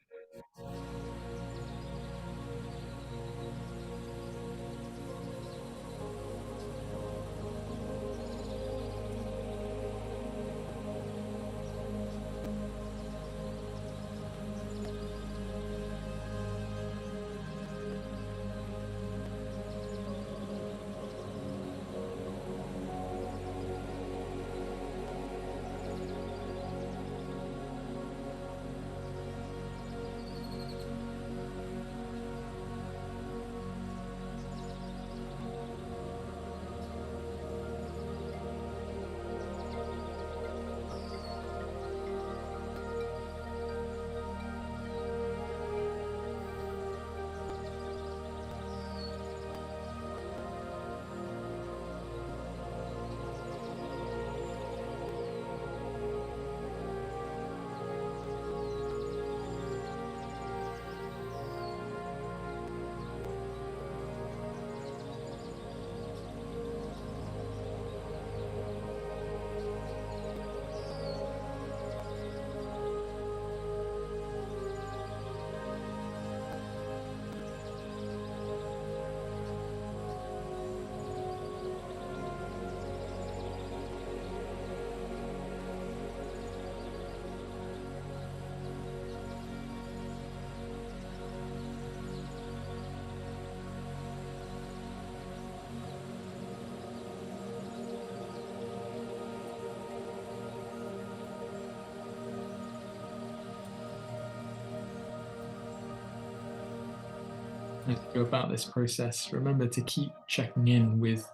As you go about this process, remember to keep checking in with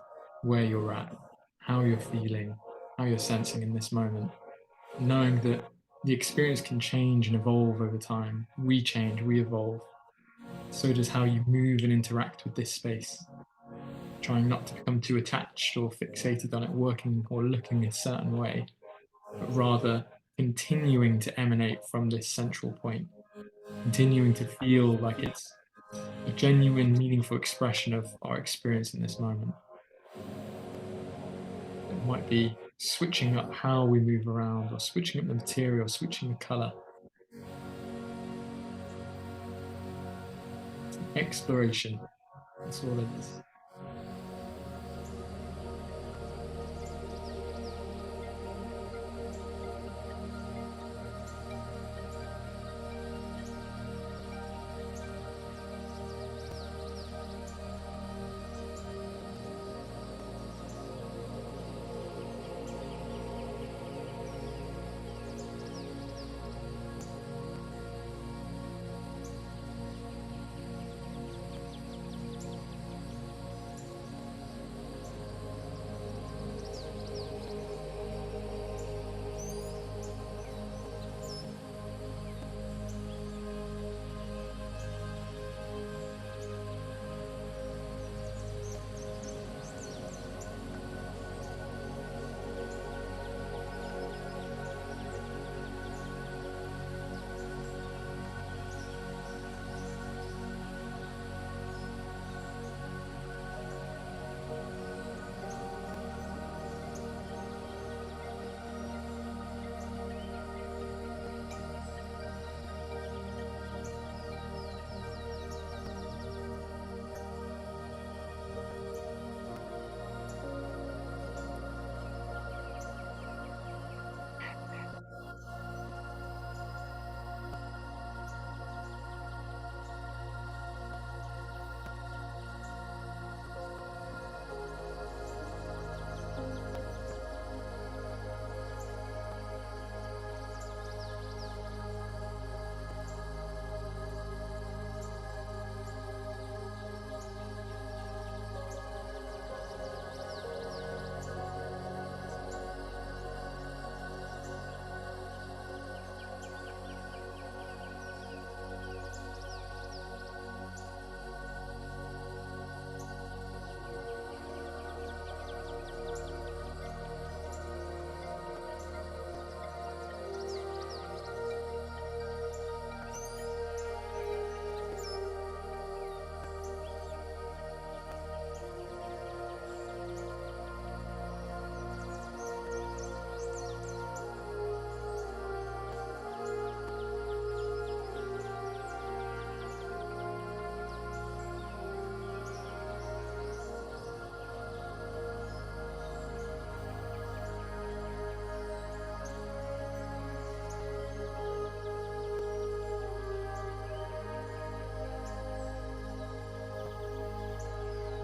where you're at, how you're feeling, how you're sensing in this moment, knowing that the experience can change and evolve over time. We change, we evolve. So does how you move and interact with this space. Trying not to become too attached or fixated on it working or looking a certain way, but rather continuing to emanate from this central point, continuing to feel like it's a genuine, meaningful expression of our experience in this moment. It might be switching up how we move around, or switching up the material, switching the color. It's an exploration. That's all it is.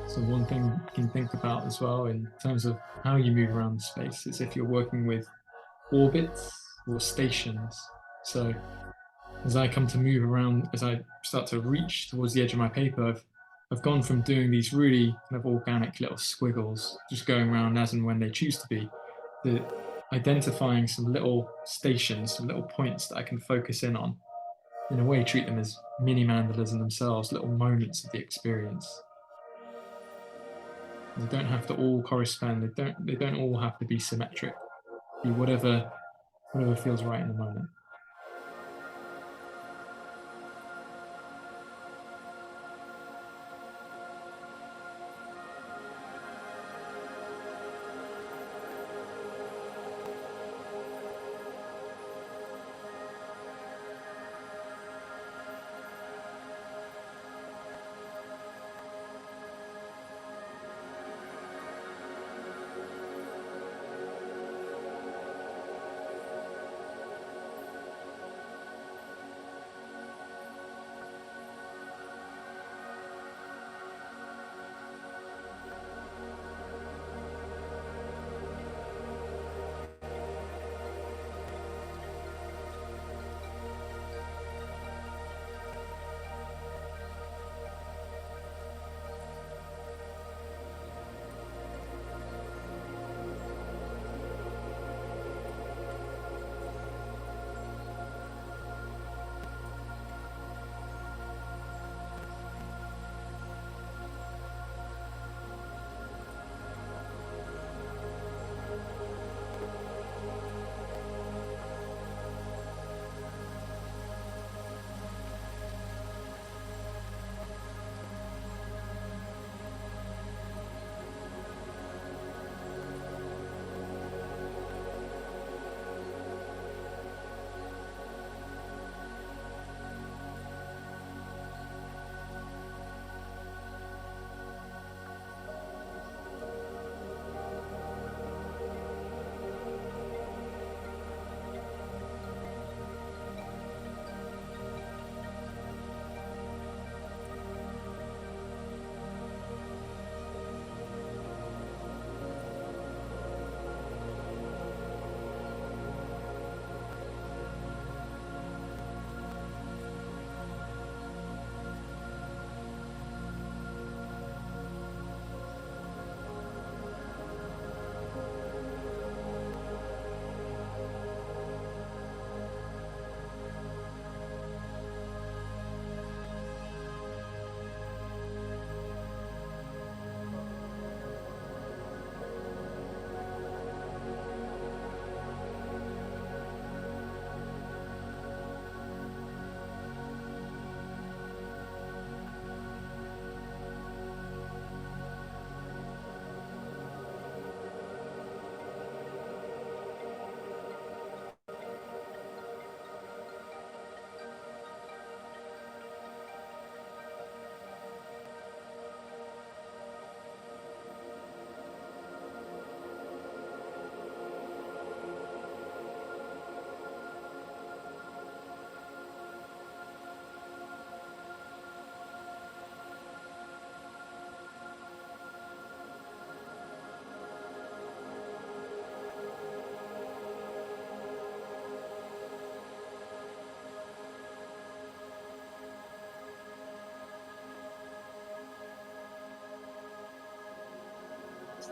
So one thing you can think about as well in terms of how you move around the space is if you're working with orbits or stations. So as I come to move around, as I start to reach towards the edge of my paper, I've gone from doing these really kind of organic little squiggles, just going around as and when they choose to be, to identifying some little stations, some little points that I can focus in on. In a way, treat them as mini mandalas in themselves, little moments of the experience. They don't have to all correspond. They don't all have to be symmetric. Be whatever feels right in the moment.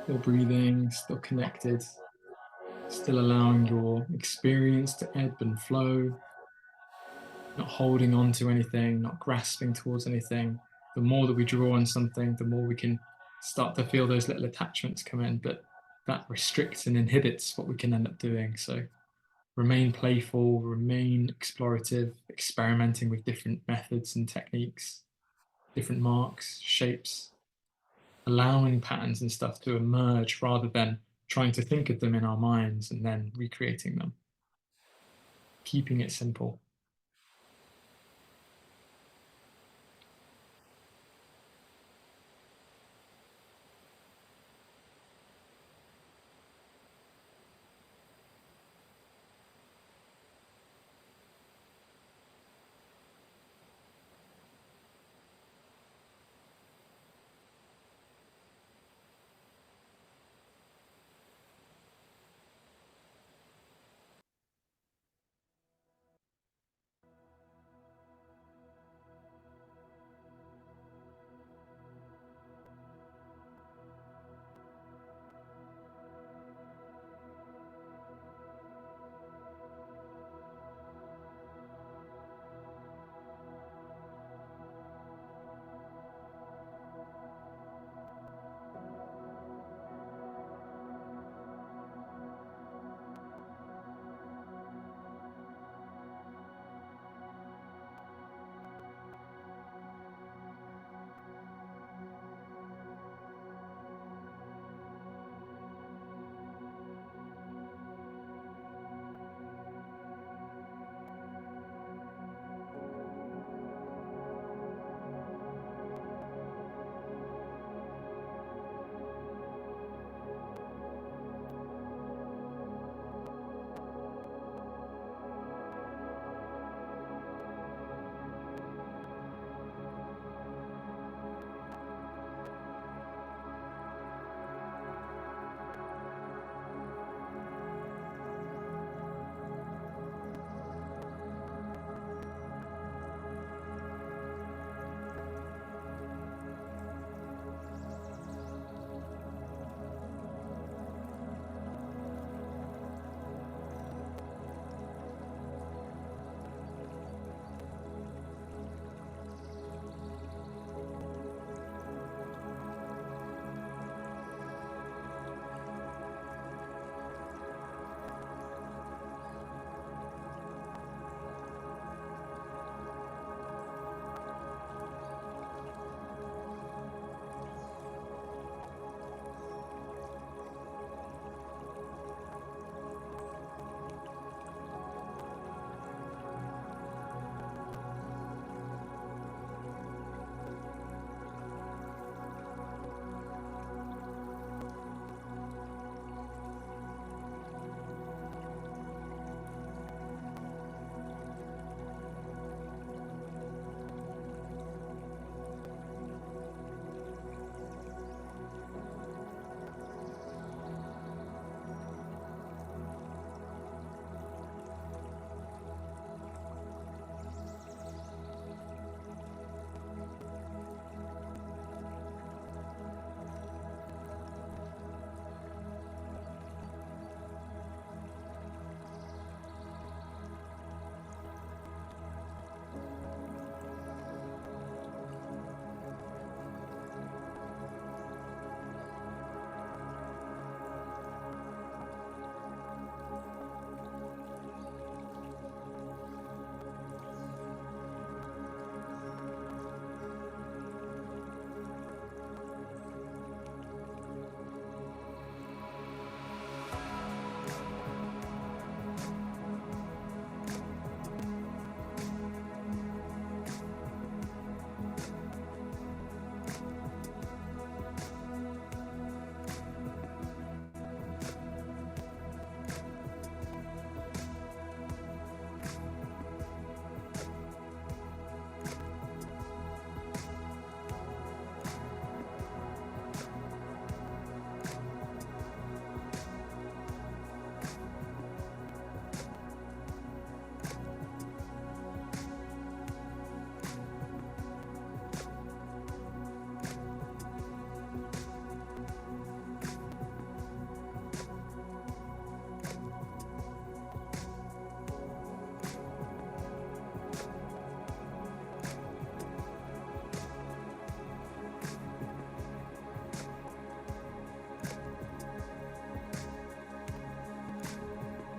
Still breathing, still connected, still allowing your experience to ebb and flow, not holding on to anything, not grasping towards anything. The more that we draw on something, the more we can start to feel those little attachments come in, but that restricts and inhibits what we can end up doing. So remain playful, remain explorative, experimenting with different methods and techniques, different marks, shapes, allowing patterns and stuff to emerge rather than trying to think of them in our minds and then recreating them. Keeping it simple.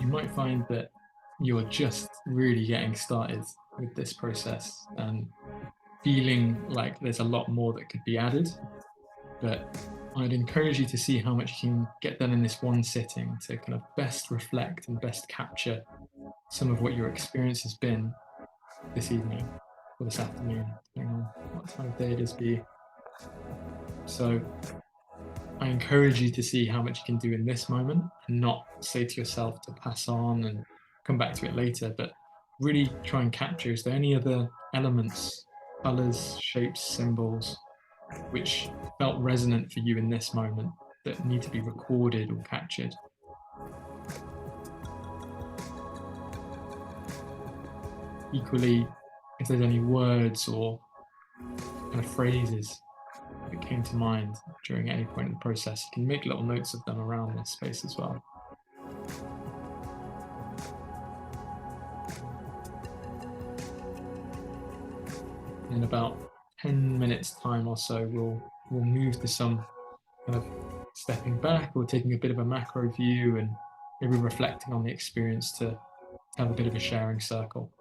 you might find that you're just really getting started with this process and feeling like there's a lot more that could be added. But I'd encourage you to see how much you can get done in this one sitting to kind of best reflect and best capture some of what your experience has been this evening or this afternoon, depending on what time of day it is for you. So I encourage you to see how much you can do in this moment and not say to yourself to pass on and come back to it later, but really try and capture, is there any other elements, colors, shapes, symbols, which felt resonant for you in this moment that need to be recorded or captured? Equally, if there's any words or kind of phrases that came to mind during any point in the process, you can make little notes of them around this space as well. In about 10 minutes time or so, we'll move to some kind of stepping back or taking a bit of a macro view and maybe reflecting on the experience to have a bit of a sharing circle.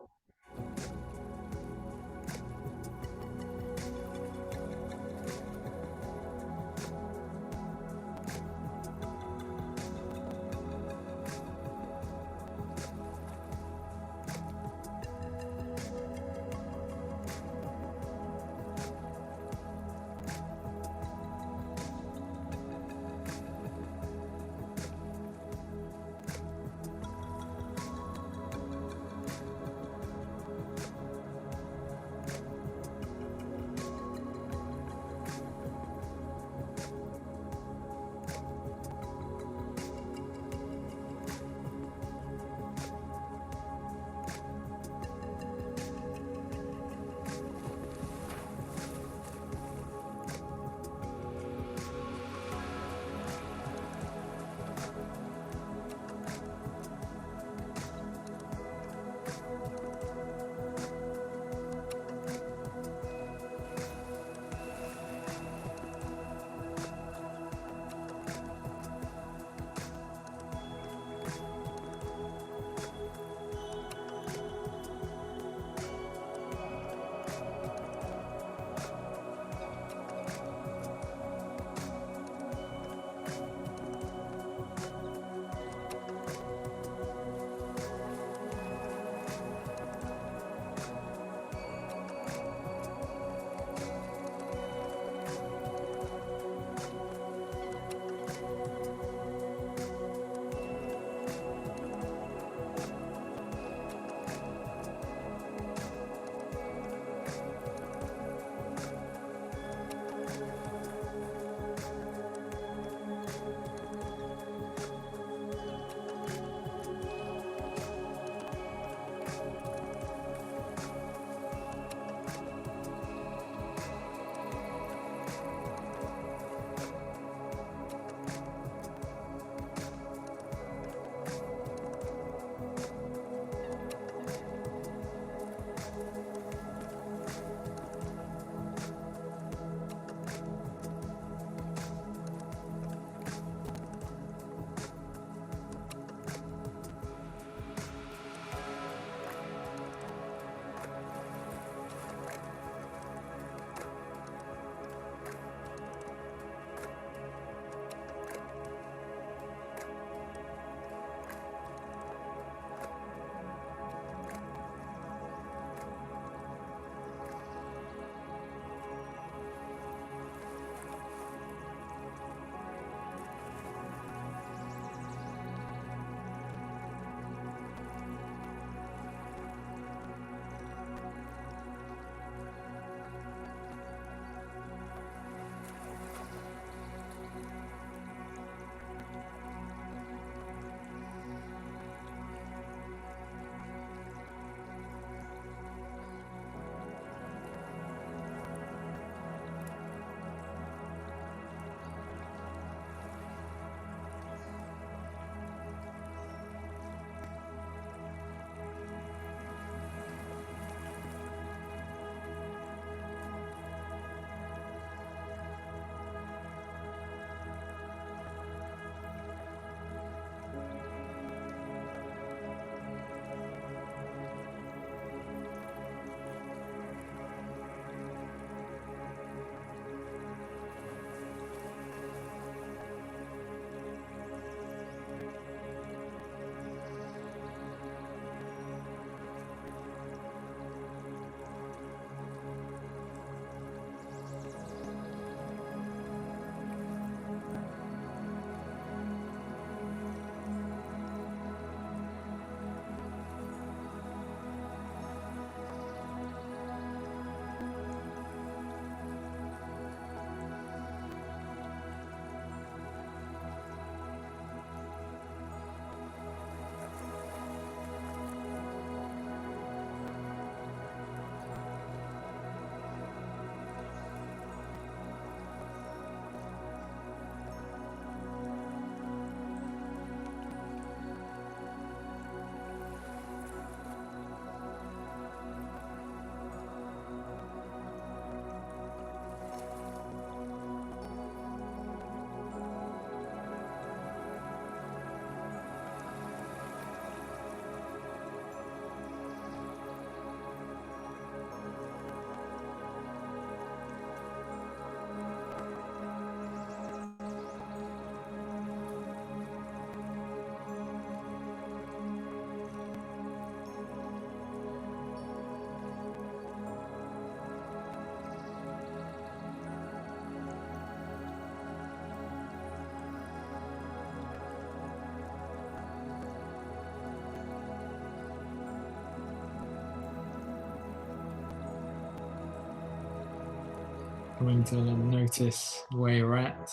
Coming to notice where you're at,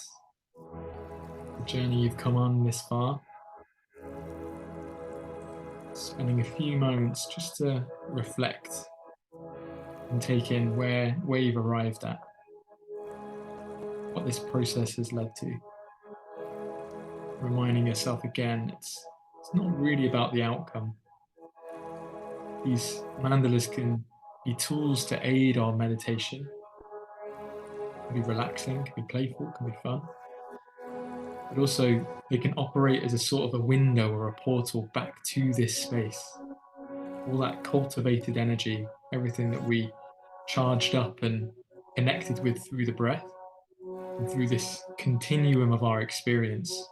the journey you've come on this far. Spending a few moments just to reflect and take in where you've arrived at, what this process has led to. Reminding yourself again, it's not really about the outcome. These mandalas can be tools to aid our meditation. It can be relaxing, can be playful, can be fun. But also they can operate as a sort of a window or a portal back to this space. All that cultivated energy, everything that we charged up and connected with through the breath and through this continuum of our experience.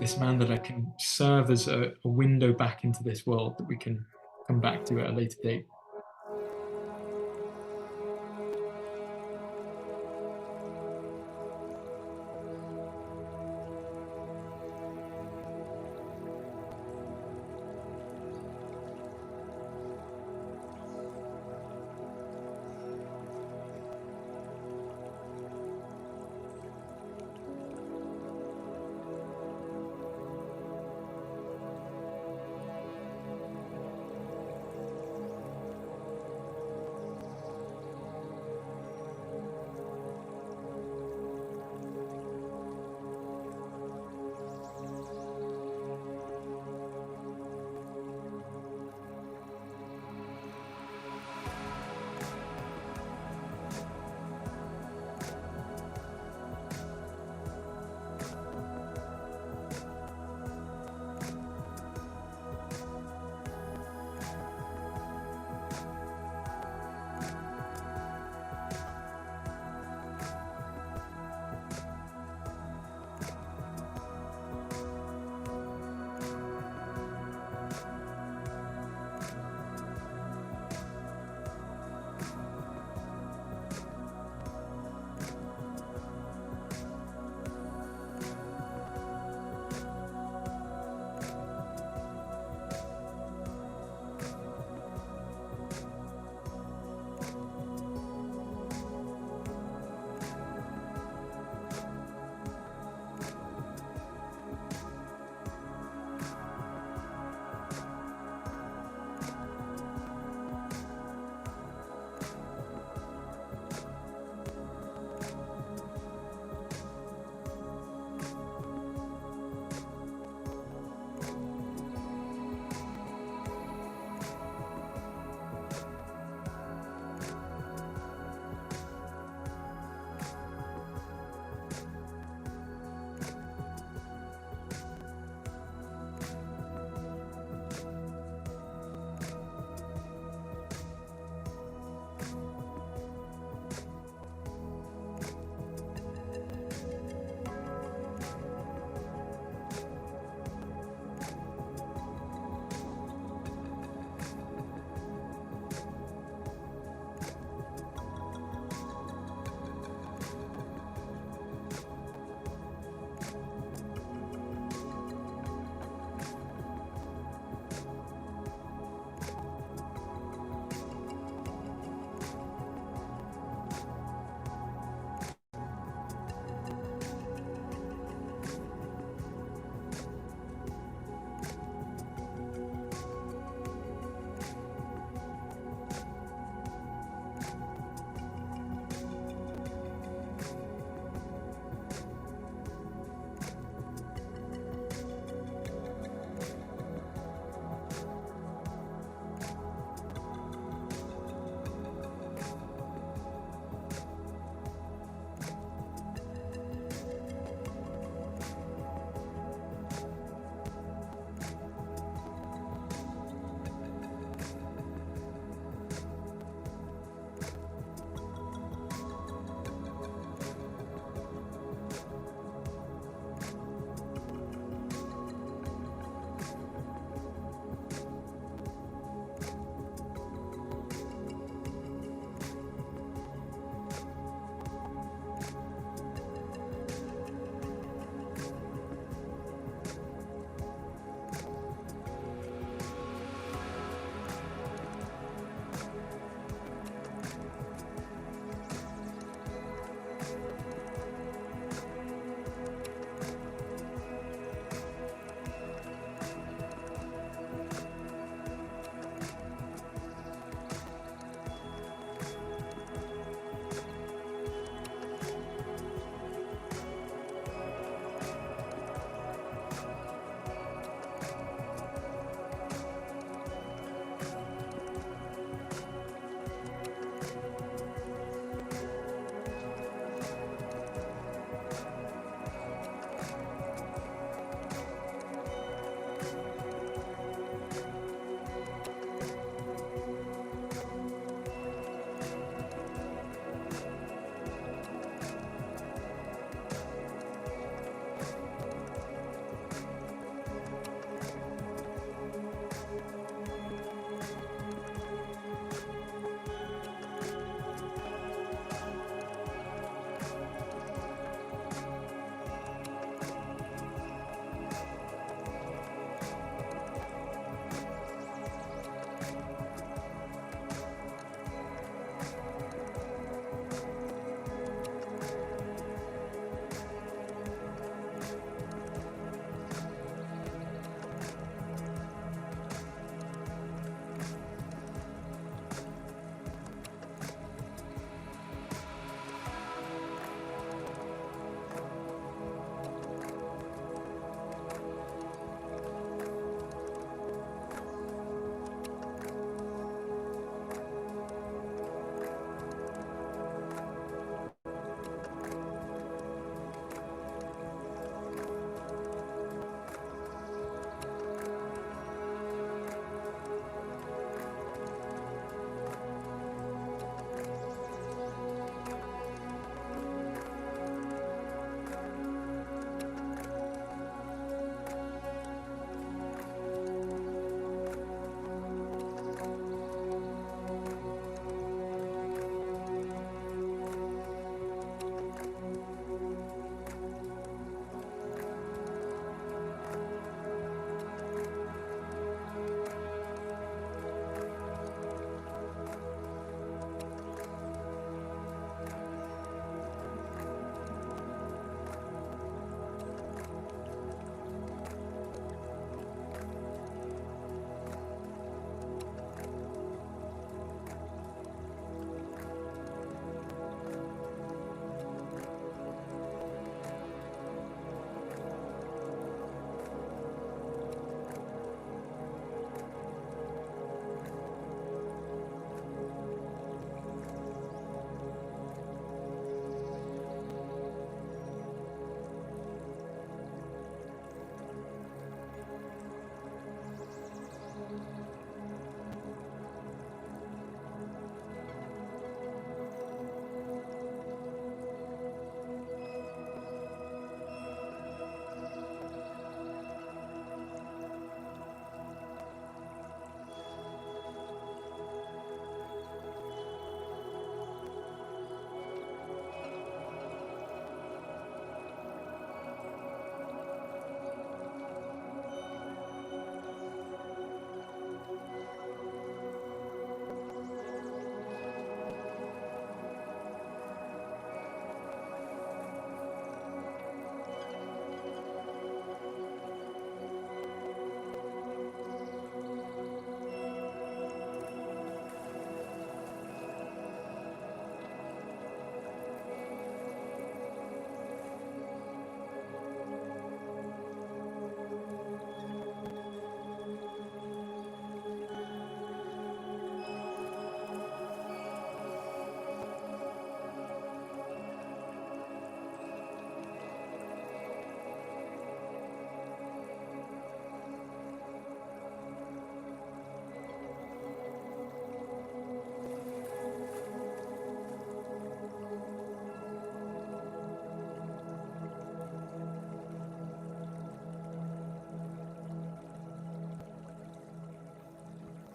This mandala can serve as a window back into this world that we can come back to at a later date.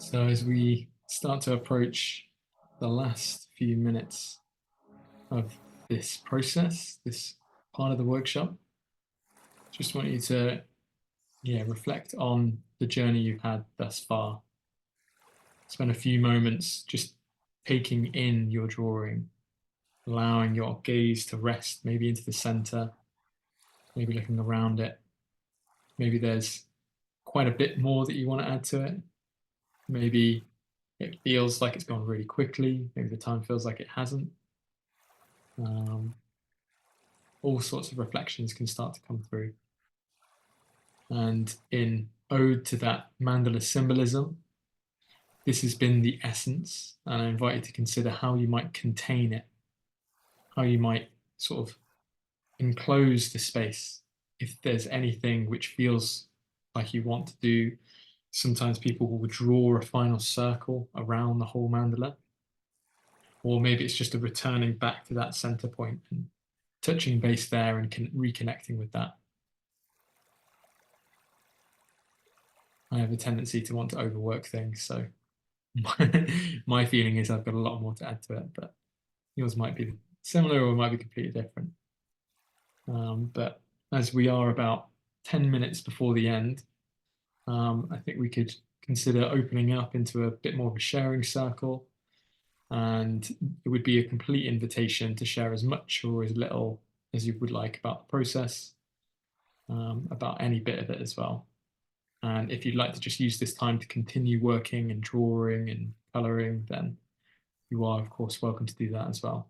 So as we start to approach the last few minutes of this process, this part of the workshop, just want you to reflect on the journey you've had thus far. Spend a few moments just taking in your drawing, allowing your gaze to rest maybe into the center, maybe looking around it. Maybe there's quite a bit more that you want to add to it. Maybe it feels like it's gone really quickly. Maybe the time feels like it hasn't. All sorts of reflections can start to come through. And in ode to that mandala symbolism, this has been the essence, and I invite you to consider how you might contain it, how you might sort of enclose the space. If there's anything which feels like you want to do, sometimes people will draw a final circle around the whole mandala, or maybe it's just a returning back to that center point and touching base there and reconnecting with that. I have a tendency to want to overwork things, so my feeling is I've got a lot more to add to it, but yours might be similar or might be completely different. But as we are about 10 minutes before the end, I think we could consider opening up into a bit more of a sharing circle, and it would be a complete invitation to share as much or as little as you would like about the process, about any bit of it as well. And if you'd like to just use this time to continue working and drawing and coloring, then you are, of course, welcome to do that as well.